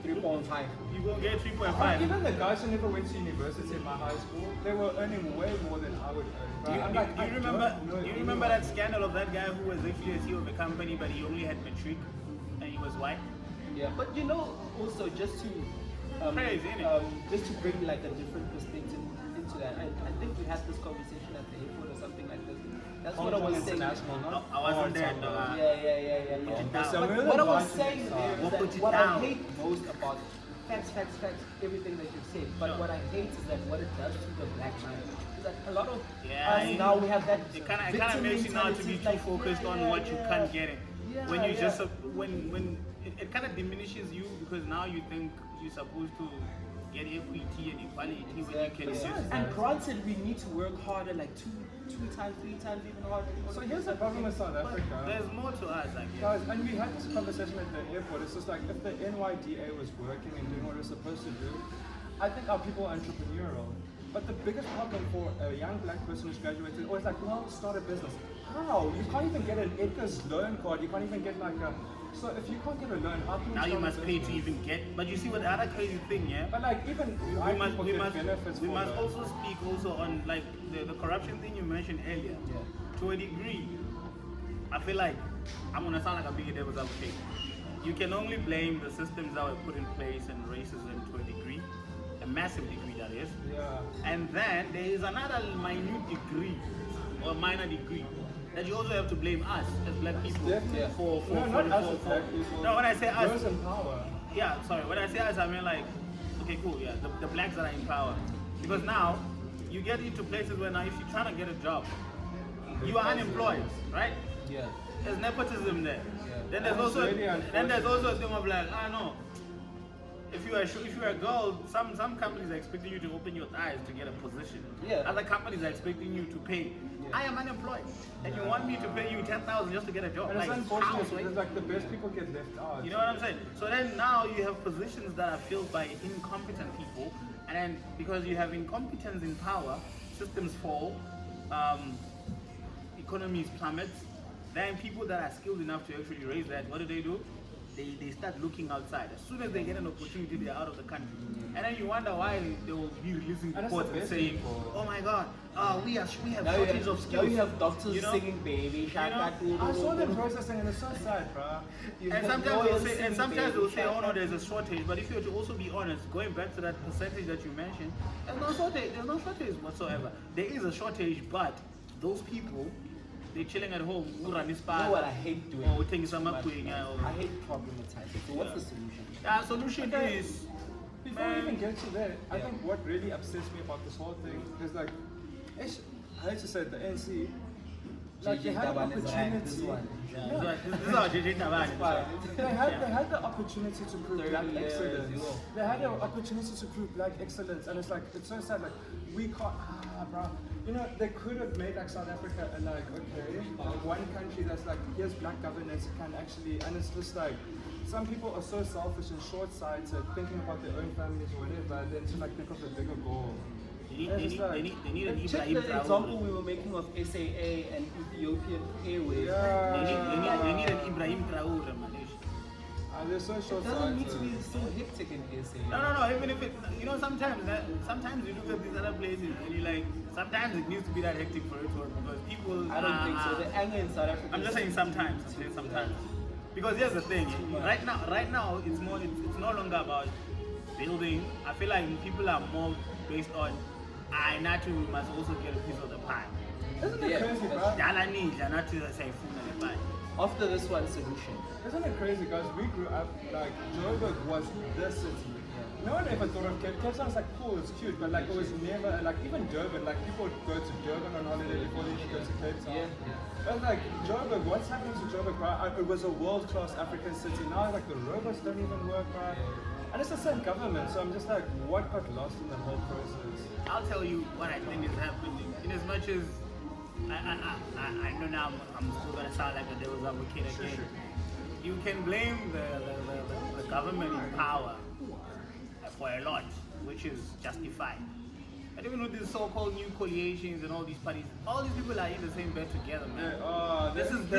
3.5. You gonna get 3.5. Even the guys who never went to university in my high school, they were earning way more than I would earn. Do you remember that scandal of that guy who was actually a CEO of a company, but he only had matric and he was white? Yeah, but also just to Crazy, innit? just to bring like a different perspective into that, I think we had this conversation at the airport or something like this. That's what I was saying. I wasn't there though. But what I was saying there is Put that it what down. I hate most about facts, everything that you've said. But what I hate is that what it does to the black man is that a lot of us now we have that. It kind of makes you now to be too focused on what you can't get it. When you just when it kind of diminishes you because now you think you're supposed to get equity and equality when you can just. And granted, we need to work harder, like two times, 3 times even harder. So here's the problem with South Africa. There's more to us, I guess. Guys, and we had this conversation at the airport. It's just like if the NYDA was working and doing what it was supposed to do, I think our people are entrepreneurial. But the biggest problem for a young black person who's graduated is always like, well, start a business. How? You can't even get an Edgar's loan card. You can't even get like a. So if you can't get a loan, how can you Now you start a must pay to business? even get. But you see what the other crazy thing, yeah? But like even white people get benefits we for must that. also speak also on like the corruption thing you mentioned earlier. To a degree, I feel like I'm gonna sound like a big devil's advocate. You can only blame the systems that were put in place and racism to a degree, a massive degree that is. Yeah. And then there is another minute degree or minor degree that you also have to blame us as black people Definitely. for not us as black people. No, when I say us, Those in power. yeah, sorry. When I say us, I mean like, okay, cool, yeah, the blacks that are in power. Because now, you get into places where now if you're trying to get a job, you are unemployed, right? Yeah. There's nepotism there. Yeah. Then there's That's also really a thing of like, no, if you're a girl, some companies are expecting you to open your eyes to get a position. Yeah. Other companies are expecting you to pay. I am unemployed, and you want me to pay you 10,000 just to get a job? And Like, it's unfortunate how, right? because like the best people get left out. You know what I'm saying? So then now you have positions that are filled by incompetent people, and then because you have incompetence in power, systems fall, economies plummet. Then people that are skilled enough to actually raise that, what do? They start looking outside. As soon as they get an opportunity, they're out of the country. And then you wonder why they will be releasing reports and saying, "Oh my God, we have shortage of skills." Now you have doctors You know? singing "Baby Shark." I saw them processing and it's so sad, bro. And sometimes they will say, "Oh no, there's a shortage." But if you were to also be honest, going back to that percentage that you mentioned, there's no shortage. There's no shortage whatsoever. There is a shortage, but those people, they're chilling at home. You know what I hate doing? Or taking some I hate problematizing. So what's the solution? The solution is, Before we even get to that, I think what really upsets me about this whole thing is like, I hate to say it, the NC, like they had an opportunity. this is our JJ Tabane. They had the opportunity to prove black excellence. They had the opportunity to prove black excellence, and it's like it's so sad. Like we can't, bro. You know, they could have made like South Africa like okay, one country that's like here's black governance can actually, and it's just like some people are so selfish and short-sighted, thinking about their own families or whatever, than to like think of a bigger goal. They need an Check Ibrahim the Traore. example we were making of SAA and Ethiopian Airways. They need an Ibrahim Traore, man. They're so It short-sighted. doesn't need to be so hectic in SAA. No. Even if it, you know, sometimes you look at these other places and you like. Sometimes it needs to be that hectic for it to work because people. I don't think so. The anger in South Africa. I'm just saying sometimes. Because here's the thing. Right now, it's no longer about building. I feel like people are more based on. I naturally must also get a piece of the pie. Isn't it crazy, bro? After this one solution. Isn't it crazy, guys? We grew up like Joburg was the city. No one ever thought of Cape. Cape Town's like cool, it's cute, but like it was never like even Durban. Like people would go to Durban on holiday before they even go to Cape Town. Yeah. But like Joburg, what's happening to Joburg, bro? It was a world-class African city. Now like the robots don't even work, bro. And it's the same government, so I'm just like, what got lost in the whole process? I'll tell you what I think is happening. In as much as I know now I'm still gonna sound like a devil's advocate again. You can blame the government in power for a lot, which is justified. But even with these so-called new coalitions and all these parties, all these people are in the same bed together, man. This is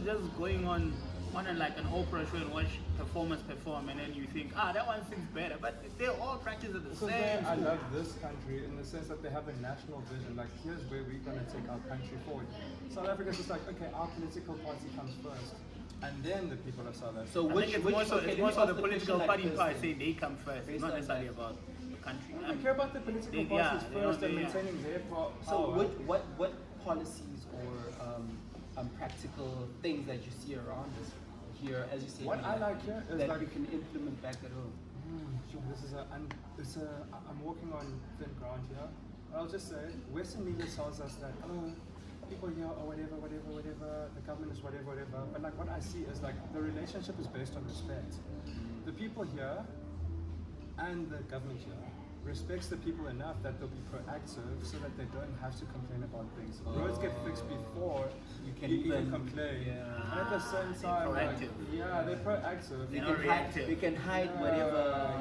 just going on like an opera show and watch performers perform, and then you think, that one sings better. But they all practice at the same. I love this country in the sense that they have a national vision. Like, here's where we're gonna take our country forward. South Africa's just like, okay, our political party comes first, and then the people of South Africa. So it's more so the political party part say they come first, it's not necessarily about the country. I care about the political parties first and maintaining their power. So what policies or practical things that you see around us here, as you say, what I like here is that like we can implement back at home? I'm walking on thin ground here. I'll just say, Western media tells us that people here are whatever, the government is whatever. But like what I see is like the relationship is based on respect. The people here and the government here respects the people enough that they'll be proactive so that they don't have to complain about things. Roads get fixed before you can even complain. And at the same time, they're proactive. They can hide whatever,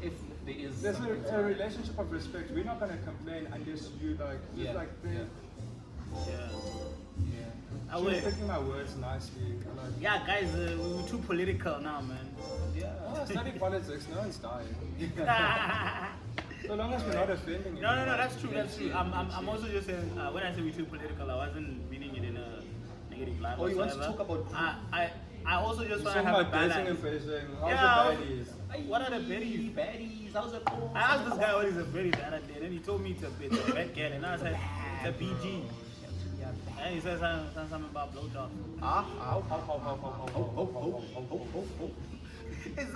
if there is. There's a relationship of respect. We're not gonna complain unless you I was picking my words nicely. Guys, we're too political now, man. Study politics, no one's dying. So long as we're not offending you. No, that's true. I'm also just saying, when I say we're too political, I wasn't meaning it in a negative light. You want to talk about... I also just want to have a balance. How's the baddies? What are the baddies? Baddies, how's it called? I asked this guy what is a baddie the other day, and then he told me it's a bad girl, and I said, it's a BG. And he said something about blowjob. It's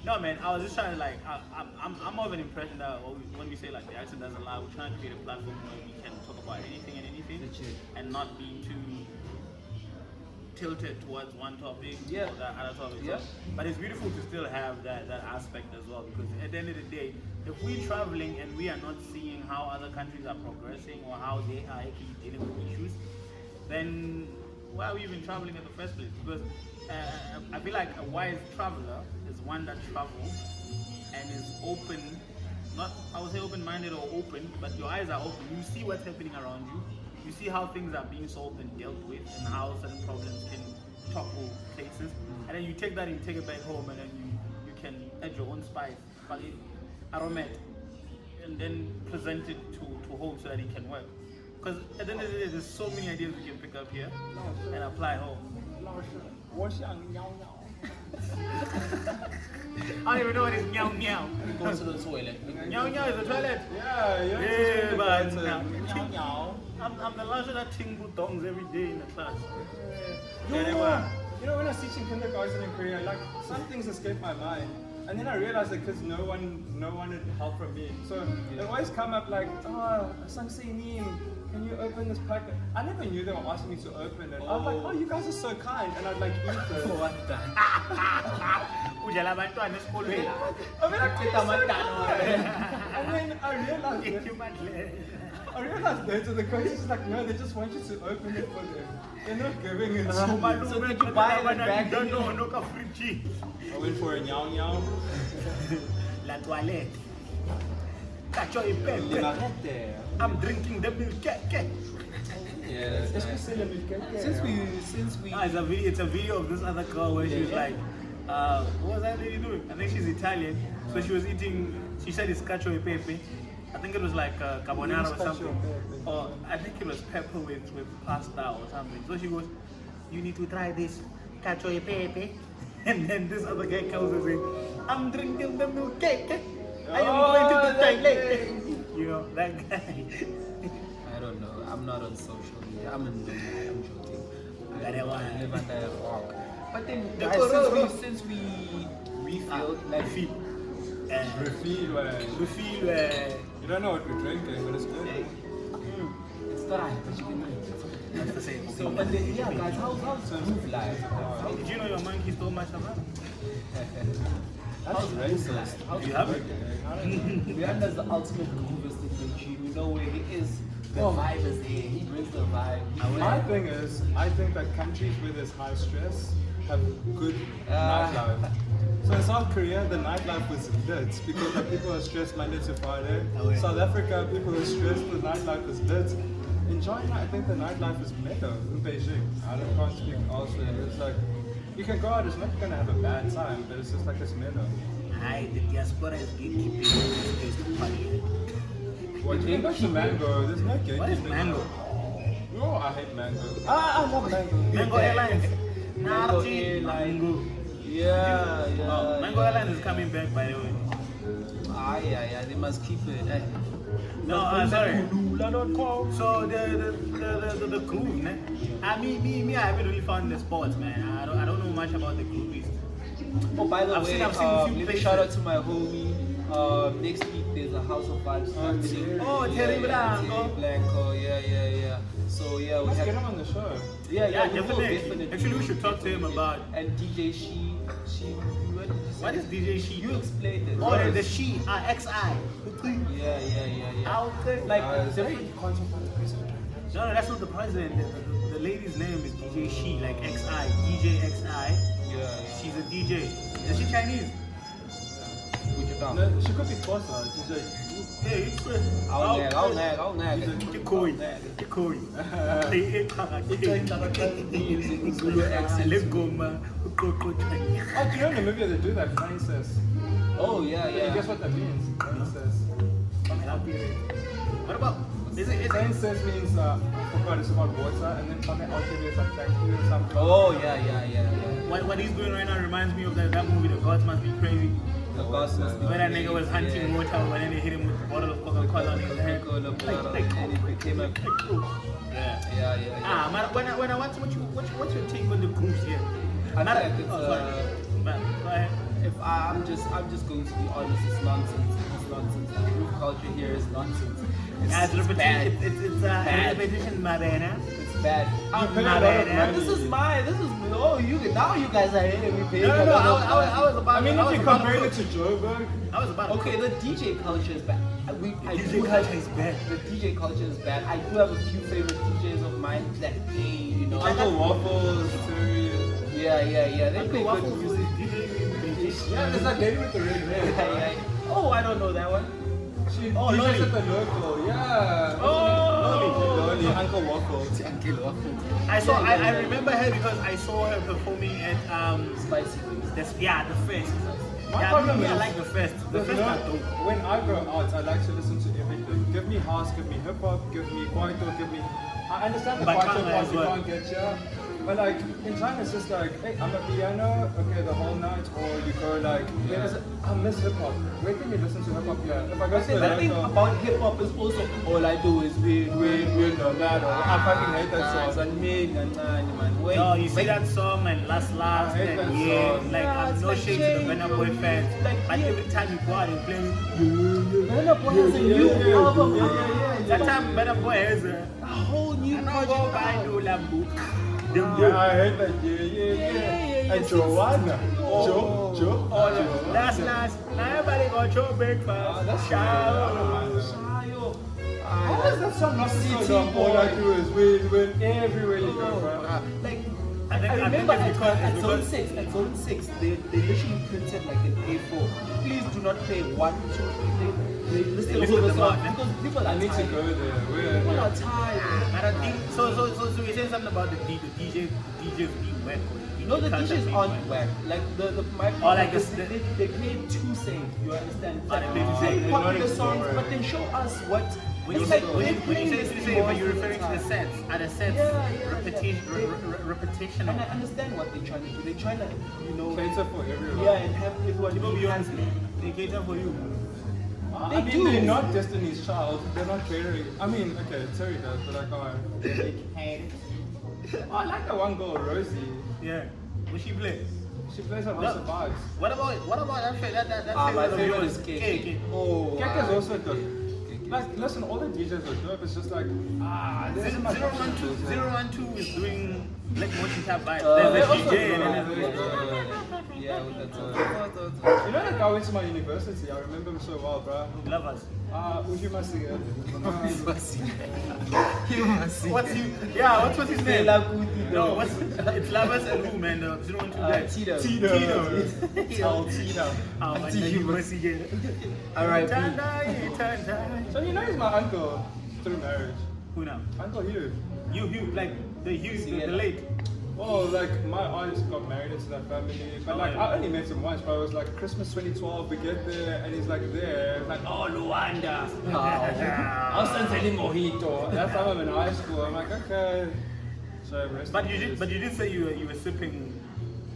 no man, I was just trying to like, I'm more of an impression that when we say like the accent doesn't lie, we're trying to create a platform where we can talk about anything and anything, and not be too tilted towards one topic Yeah. or that other topic. Yeah. But it's beautiful to still have that aspect as well, because at the end of the day, if we're traveling and we are not seeing how other countries are progressing or how they are actually dealing with issues, then why are we even traveling in the first place? Because I feel like a wise traveler is one that travels and is open, not I would say open-minded or open, but your eyes are open. You see what's happening around you. You see how things are being solved and dealt with, and how certain problems can topple places. And then you take that and you take it back home, and then you can add your own spice, aromat, and then present it to home so that it can work. Because at the end of the day, there's so many ideas we can pick up here and apply home. I don't even know what is meow meow. Go to the toilet. Meow meow is the toilet. Yeah, but Meow. I'm the last that tingle dongs every day in the class. You know, when I was teaching kindergarten in Korea, like some things escaped my mind. And then I realized that because no one had help from me. So it always come up like, Sang Nim, can you open this packet? I never knew they were asking me to open it. I was like, oh, you guys are so kind. And I'd like eat it. What the? Ujala bantwana esikolweni. I mean, like, and then I realized later the coach is like, no, they just want you to open it for them. They're not giving it to you. So did you buy it back? Don't know, no ka free. I went for a nyao nyao. La toilette. Cacho y Les pepe. marrettes. I'm drinking the milk cake. Yeah, that's Est-ce que nice. c'est le milk? Since we It's a video of this other girl where she was like, what was that lady doing? I think she's Italian. So she was eating, she said it's cacio e pepe. I think it was like carbonara or something. Or I think it was pepper with pasta or something. So she goes, you need to try this cacio e pepe. And then this other guy comes and says, I'm drinking the milk cake. I am going to the toilet. You know, that guy. I don't know. I'm not on social media. I'm in the I'm joking. That I one. live under a rock. But then, The guys, corona. since we refilled, like Refill. Refill. You don't know what we're drinking, but it's good. it's dry, but you can drink it. That's the same. So, but then, yeah, guys, how's groove life? Did you know your monkey stole my shabbat? That's racist. You have it? Rihanna is the ultimate groovist regime. You know where he is. The vibe is there. He brings the vibe. My thing is, I think that countries where there's high stress have good nightlife. So in South Korea, the nightlife was lit because the people are stressed Monday to Friday. South Africa, people are stressed, the nightlife is lit. In China, I think the nightlife is mellow. In Beijing, I can't speak elsewhere. It's like, you can go out, it's not going to have a bad time, but it's just like it's mellow. The diaspora is gatekeeping this place to party. What, you can go to mango, there's no gatekeeping. What is mango? Oh, I hate mango. I love mango. Mango Airlines. Mango Narchi Airlines. Mango. Yeah. Oh, Mango Airlines is coming back, by the way. Yeah. They must keep it. No, sorry. So the groove, man. Me, I haven't really found the sports, man. I don't know much about the groovies. Oh, by the I've way, seen a few let me places. shout out to my homie. Next week there's a House of Vibes happening. Oh, Terry Blanco. Terry Blanco. Yeah. So yeah, we Let's have. get him on the show. Yeah, we will Definitely. Actually, we should talk to him about And DJ She. What did you say? what is DJ She. You explained it. Oh, the She, XI. Yeah. Okay. Like Different. No, that's not the president. The lady's name is DJ She, like XI, DJ XI. Yeah. She's a DJ. Is she Chinese? Put your tongue. No, she could be Xhosa. She's like, Hey, it's I'll nag. Kikoi. Using Zulu accent. Legoma. oh, do you know in Namibia they do that, princess? Oh yeah. You guess what that means? Princess. What about? Is it? Princess means, I forgot, it's about water, and then Pame Alchemy is like thank you or something. Oh yeah. What he's doing right now reminds me of that movie, The Gods Must Be Crazy. The boss must be When that nigga was hunting water, when then they hit him with a bottle of Coca-Cola on his head. And it became a. Yeah. Yeah. When I watch what's your take on the grooves here? I Not- think it's go ahead. if I'm just going to be honest, it's nonsense. The groove culture here is nonsense. It's It's bad. repetition. It's Bad. repetition, my man. It's bad. You pay a not lot bad, of eh? money. This is mine. This is now you guys are here. We pay. No, I was about. I mean, I if was you about compare to- it to Joburg, I was about. to- Okay, the DJ culture is bad. I DJ do have culture is bad. The DJ culture is bad. I do have a few favorite DJs of mine that they, you know. Uncle Waffles, Terry. Yeah. They Uncle play good Waffles was music. Yeah, there's that lady with the red hair. Yeah. Oh, I don't know that one. She Oh, DJs Lolly. at the local. Yeah. Oh. Lolly, Uncle Waffles. I remember her because I saw her performing at Spicy. the fest. My Yeah, problem I is- like the fest. The There's fest no- are dope. when I go out, I like to listen to everything. Give me house, give me hip hop, give me kwaito, give me. I understand the But kwaito China part as you well. can't get ya, but like in China it's just like, hey, I'm a piano, okay, the whole night, or you go like, I miss hip hop. Where can you listen to hip hop? Yeah, if I go to the The thing local, about hip hop is also all I do is win no matter. I fucking hate that song. Wait, No, you see wait. that song and last I hate and that yeah, song. like Yeah, I'm it's no like shade to the shade, Burna you Boy know, fans. like, But yeah. every time you go out and play, Burna Boy has a new album. that time Burna Boy has A whole new I know go project buy out. no lambo. yeah, I hate that. Yeah. And Joanna, Joe. Last, now everybody got your breakfast. That's Shower. Shayo. How is that song not so dumb? All I do is win everywhere you go, bro. Like, I think remember it's because- at it's Zone because- 6, they literally printed like an A4. Please do not play 1, 2, 3. They listed listed all the them songs out, eh? because people I are need to tired. go there. People Where? are tired. I don't think so. You're saying something about the DJs being whack or the No, the culture DJs being aren't whack. whack. Like the my Or like is the- they play too safe. You understand? Ah, they play too Play safe. popular They're not songs, exploring. but then show us what. When you it's say like when they're you playing say this if more you're all referring to the time. sets, are the sets repetition? And I understand what they're trying to do. They're trying to, you know, Cater for everyone. yeah, and have everyone People be beyond happy. they cater for you. I They mean, do. they're not Destiny's Child. They're not catering. I mean, okay, Terry does, but like, I like that one girl, Rosie. Yeah. What she play? She plays on No. House of Vibes. What about that that My favorite of favorite yours? is Cake. Cake. Oh, Kek is also good. Like, listen, all the DJs are dope. It's just like, this is my 012 is doing Black Motion Tap vibes. they're There's a also DJ and then good. there's yeah, with that song. You know that guy went to my university? I remember him so well, bro. lovers. Uhimasi. What's you? Yeah, what's his name? Fela Kuti, No, though. what's it's lovers and who man? 012 guys. Tito. Tito. Tito. Oh, man, you must get it. R.I.P. So you know he's my uncle through marriage. Who now? Uncle Hugh. You like the Yeah. the late. Well, like my aunt got married into that family, but like I only met him once. But it was like Christmas 2012. We get there and he's like there, it's like oh Luanda. I'll send him mojito. That's how I'm in high school. I'm like okay. So rest But in you did peace. say you were sipping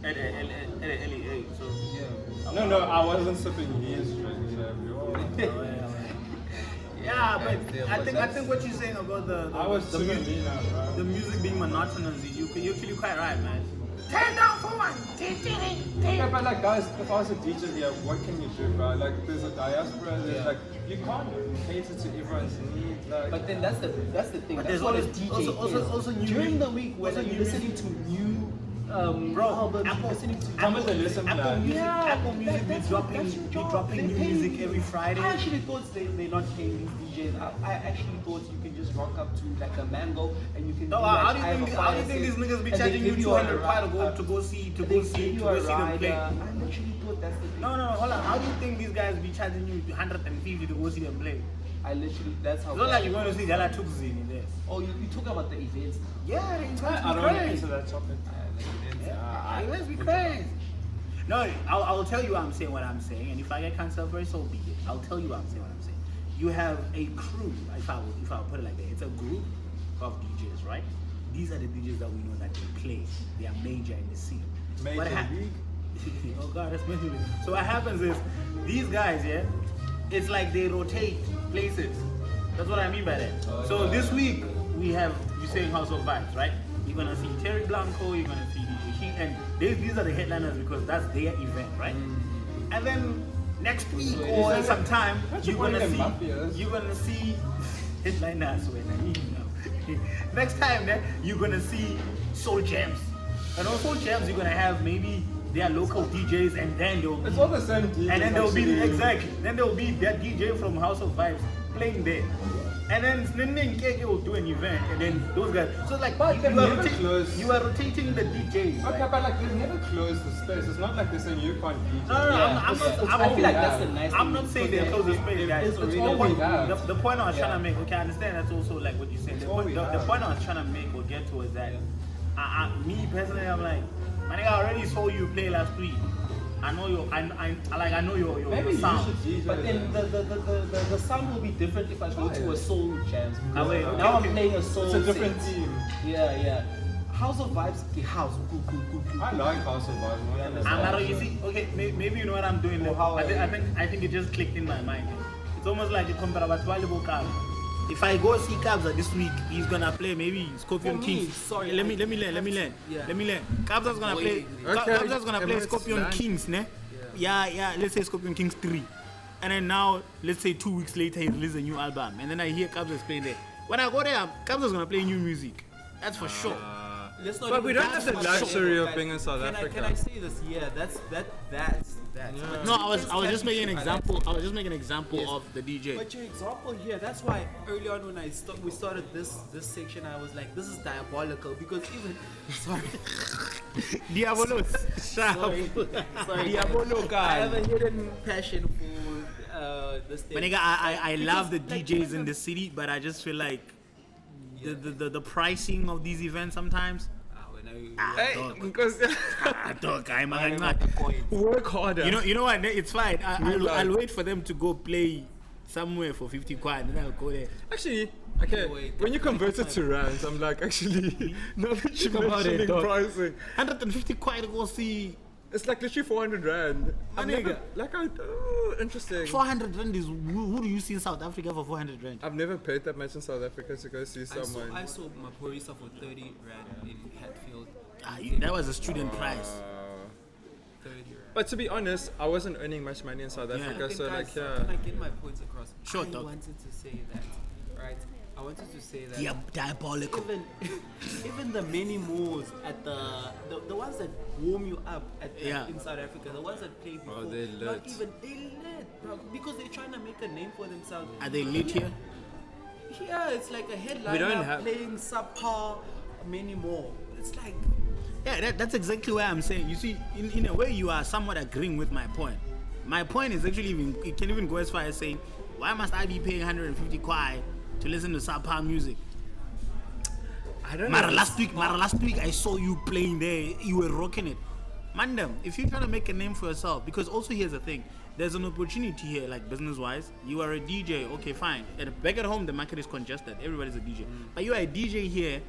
at LEA. So No, I wasn't sipping his drink. yeah, but I think what you're saying about the I was the, sipping Nina, the bro. music being monotonous, you're actually quite right, man. Turn down for one. Yeah, but like guys, if I was a DJ here, what can you do, bro? Like there's a diaspora. There's like you can't cater to everyone's needs. Like But then that's the thing. But That's there's what a also- DJ also- is. also new During music- the week when also you're new listening to new Bro, albums, Apple- listening to Some of the listen Apple plan. Music, Yeah, Apple Music be that's dropping your job. dropping They new pay music you. every Friday. I actually thought they're not paying these DJs. I actually thought you can just rock up to like a mango and you can. No, do, how like, do you I have think a how do you fire think these sale, niggas be and they charging you give 200 a quid to ri- go see and they give you a them play? rider. I literally thought that's the thing. No, hold on. How do you think these guys be charging you 150 to go see them play? I literally that's how. It's not bad like you're going to see Gala Tuxin in there. Oh, you talk about the events. Yeah, it's going I to be don't want to crazy. answer that topic. Yeah, it must be crazy. No, I'll tell you I'm saying what I'm saying, and if I get cancelled for it, so be it. I'll tell you I'm saying what I'm saying. You have a crew, if I will put it like that, it's a group of DJs, right? These are the DJs that we know that they play. They are major in the scene. Major What hap- league? Oh God, that's major league. So what happens is these guys, yeah, it's like they rotate places. That's what I mean by that. So this week we have you saying House of Vibes, right? You're gonna see Terry Blanco, you're gonna see DJ Heat, and these are the headliners because that's their event, right? And then next week or sometime Don't you you're call gonna them see mafias? headliners when I need now. Next time, you're gonna see soul jams. And on soul jams, you're gonna have maybe their local DJs, and then there'll be, It's all the same DJs. and then there'll be actually. exactly. Then there'll be that DJ from House of Vibes playing there. And then Snending Keke will do an event, and then those guys. So it's like, But you, they've are never closed. you are rotating the DJs. Okay, but like they've never closed the space. It's not like they're saying you can't DJ. No, Yeah, I'm not. I feel like that's the nice I'm thing, not saying because they close the space, there guys. is already all we have. The point I was trying Yeah. to make, okay, I understand that's also like what you said. The all we point, the have. point I was trying to make or get to is that, me personally, I'm like, my nigga, I already saw you play last week. I know your, I know your Maybe you sound. should DJ. But then the sound will be different if I go to a soul jams. Ah, wait, okay, Now okay. I'm playing a soul. It's a different set. team. Yeah. House of Vibes, the house. Cool. I like House of Vibes. You see, okay, maybe you know what I'm doing now. how I think it just clicked in my mind. It's almost like a comparable card. If I go see Kabza this week, he's gonna play maybe Scorpion For me, Kings. sorry, let me I- learn. Yeah. Let me learn. Kabza's gonna play. Okay, Kabza's gonna play everyone's Scorpion done. Kings, ne? Yeah. Let's say Scorpion Kings 3, and then now let's say 2 weeks later he releases a new album, and then I hear Kabza's playing there. When I go there, Kabza's gonna play new music. That's for sure. Let's not But we even- don't have the that's luxury of guys. being in South Can Africa. Can I say this? Yeah, that's. Yeah. No, I was just making an Like example. I was just making an example Yes. of the DJ. But your example here, that's why early on when we started this section, I was like, this is diabolical because even Diabolos. sorry, Diabolo I guy. have a hidden passion for this thing. But nigga, I love the Because, like, DJs even in the city, but I just feel like the pricing of these events sometimes. Hey, because Dog, I'm work harder. You know what? It's fine. I'll like- wait for them to go play somewhere for 50 quid, and then I'll go there. Actually, okay, Wait, when you that's convert it fine. to rands, I'm like, actually, now that you're Think about it, mentioning dog. pricing, 150 quid to go see. it's like literally 400 rand. My I've never, nigga. like, interesting. 400 rand is who do you see in South Africa for 400 rand? I've never paid that much in South Africa to go see I saw someone. my Porisa for 30 rand in Hatfield. That was a student price. 30 rand. But to be honest, I wasn't earning much money in South Yeah. Africa, Okay, so guys, like, yeah. can I get my points across? Sure, I dog. wanted to say that, right? I wanted to say that Diabolical. even the many malls at the ones that warm you up Yeah. in South Africa, the ones that play before, they're not lit. even they lit, bro, because they're trying to make a name for themselves. Are they lit here? Yeah, it's like a headliner don't have- playing subpar many more. It's like Yeah, that's exactly what I'm saying. You see, in a way, you are somewhat agreeing with my point. My point is actually it can even go as far as saying, why must I be paying 150 kwai to listen to subpar music? I don't Mara, know. last week I saw you playing there. You were rocking it. Mandem, if you're trying to make a name for yourself, because also here's the thing, there's an opportunity here, like business-wise. You are a DJ, okay, fine. Back at home, the market is congested. Everybody's a DJ. But you are a DJ here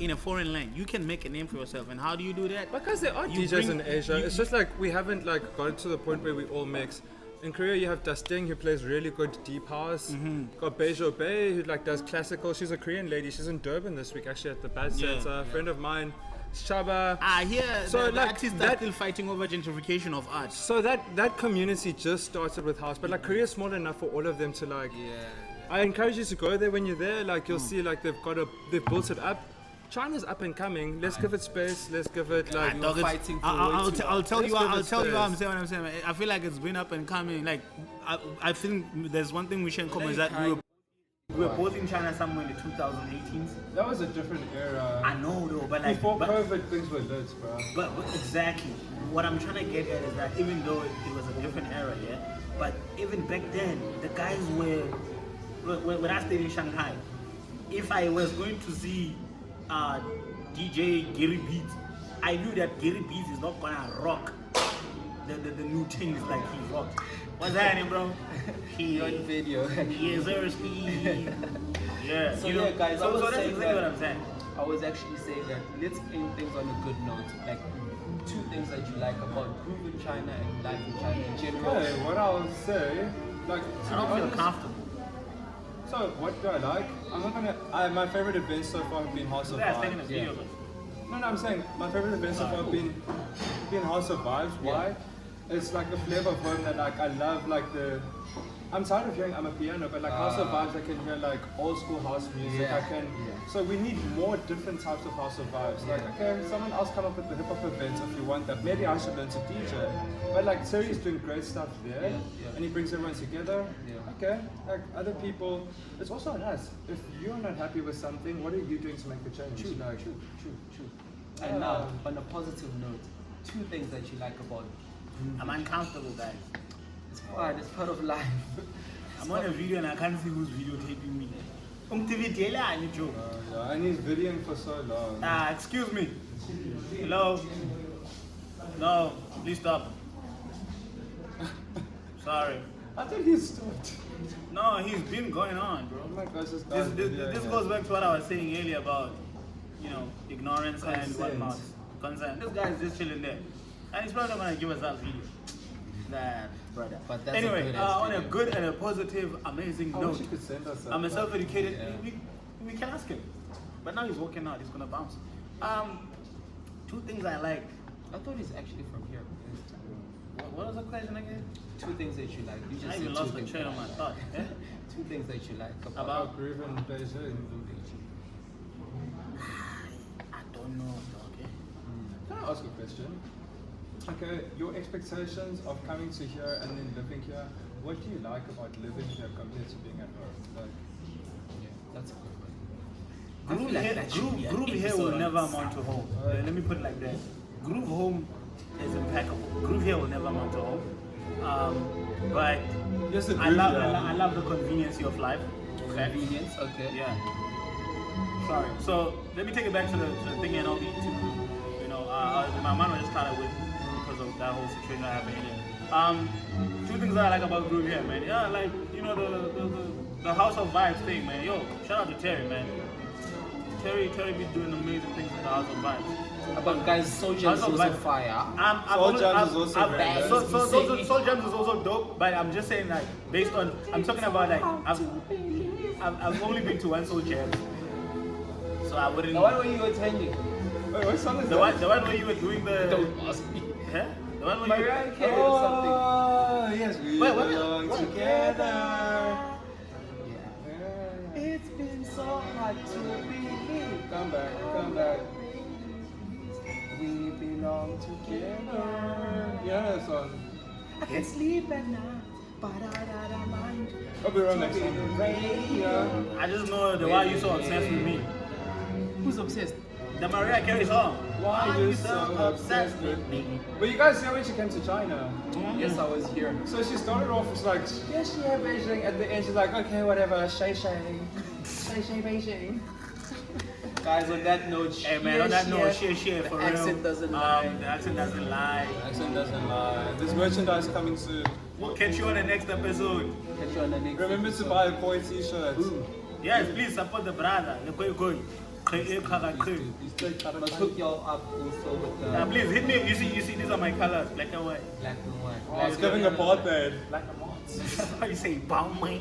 in a foreign land. You can make a name for yourself. And how do you do that? Because there are You DJs bring- in Asia, you- it's just like we haven't like got to the point where we all mix. In Korea, you have Dusting who plays really good deep house. Got Bejo Bay who like does classical. She's a Korean lady. She's in Durban this week actually at the Bad Yeah, Center. A friend of mine, Shaba. Here, So, the like, artists are that- still fighting over gentrification of art. So that community just started with house, but like Korea's small enough for all of them to like. I encourage you to go there when you're there. Like you'll see like they've built it up. China's up and coming. Let's give it space. Let's give it like. you Dog, were it's- fighting for I'll way too long. tell you. Let's give I'll it tell you what I'm space. saying. What I'm saying. I feel like it's been up and coming. Like I think there's one thing we share in common is that we were both in China somewhere in the 2018s. That was a different era. I know though, but like Before but, COVID, things were lit, bro. but exactly what I'm trying to get at is that even though it was a different era, yeah, but even back then the guys were when I stayed in Shanghai, if I was going to see DJ Gary Beats, I knew that Gary Beats is not gonna rock the new things like he rocked. What's happening, bro? He on video. Yes, sir, Steve. Yeah. So you know, yeah, guys, I so was that's saying exactly that- what I'm saying. I was actually saying that let's end things on a good note. Like two things that you like about Groove in China and life in China in general. Okay, what I'll say, like, I don't feel comfortable. So, what do I like? I'm not gonna. My favorite events so far have been House of Yeah, it's taking a Vibes. video. No, I'm saying my favorite events so far have been House of Vibes. Why? It's like a flavor of home that like I love. Like I'm tired of hearing I'm a piano, but like house of vibes, I can hear like old school house music. I can. So we need more different types of house of vibes. Like, okay, someone else come up with the hip hop events if you want that. Maybe I should learn to DJ. But like Terry's doing great stuff there, and he brings everyone together. Okay, like other people, it's also nice. If you're not happy with something, what are you doing to make the change? True. And now, on a positive note, 2 things that you like about I'm uncomfortable, guys. it's fun, it's part of life. I'm on a video and I can't see who's videotaping me. Yeah, and he's videoing for so long. Excuse me. Hello? No, please stop. Sorry. I thought he stopped. No, he's been going on, bro. Oh my gosh, this Goes back to what I was saying earlier about, ignorance and whatnot. Consent. This guy is just chilling there. And he's probably not going to give us that video. That, brother. But that's anyway, on a good and a positive, amazing I note, wish you could send us I'm a self-educated. We can ask him. But now he's walking out. He's going to bounce. 2 things I like. I thought he's actually from here. What was the question again? 2 things that you like. You just I said even 2 lost the things train that of my you thought. like. 2 things that you like About Groove and Beijing. I don't know. Okay. Can I ask a question? Okay, your expectations of coming to here and then living here, what do you like about living here compared to being at home? Like, That's a good one. Groove here will never amount to home. Let me put it like that. Groove home is impeccable. Groove here will never amount to home. But yes, I love the convenience of life. Okay. Convenience, okay. Yeah. Sorry. So let me take it back to the thing in OB. My mind was just started with because of that whole situation that happened here. 2 things that I like about Groove here, man. Yeah, like the House of Vibes thing, man. Yo, shout out to Terry, man. Terry be doing amazing things in the House of Vibes. But guys, Soul Jams is also fire. Soul Jams is also bad. Soul Jams is also dope, but I'm just saying, like, based on, I'm talking about, like, I've only been to 1 Soul Jam, so I wouldn't. The one where you were attending. Wait, what song is the that? one where you were doing the. Don't ask me. Huh? The one where Mariah Carey or something. Oh, yes, we Wait, belong what? together. It's been so hard to believe. Come back. We belong together. Yeah, that song. I can sleep at night, but I don't mind. I'll be around next To be time. the radio. I just know the why you so obsessed with me. Who's obsessed? The Mariah Carey song. Why are you so obsessed with me? But you guys know when she came to China. Yes, I was here. So she started off as like, yes, yeah, Beijing. At the end, she's like, okay, whatever, shay, Beijing. Guys, on that note, Hey man, on that note, share the for real. accent doesn't lie. The accent doesn't lie. Accent doesn't lie. There's merchandise coming soon. We'll catch you on the next episode. Catch you on the next Remember to buy a Koi t-shirt. Yes, please support the brother. The Koi Koi. Let's hook y'all up also with the Please hit me. You see, these are my colors, black and white. black and white. I was giving a apartheid. Black and white. How you say, bow man?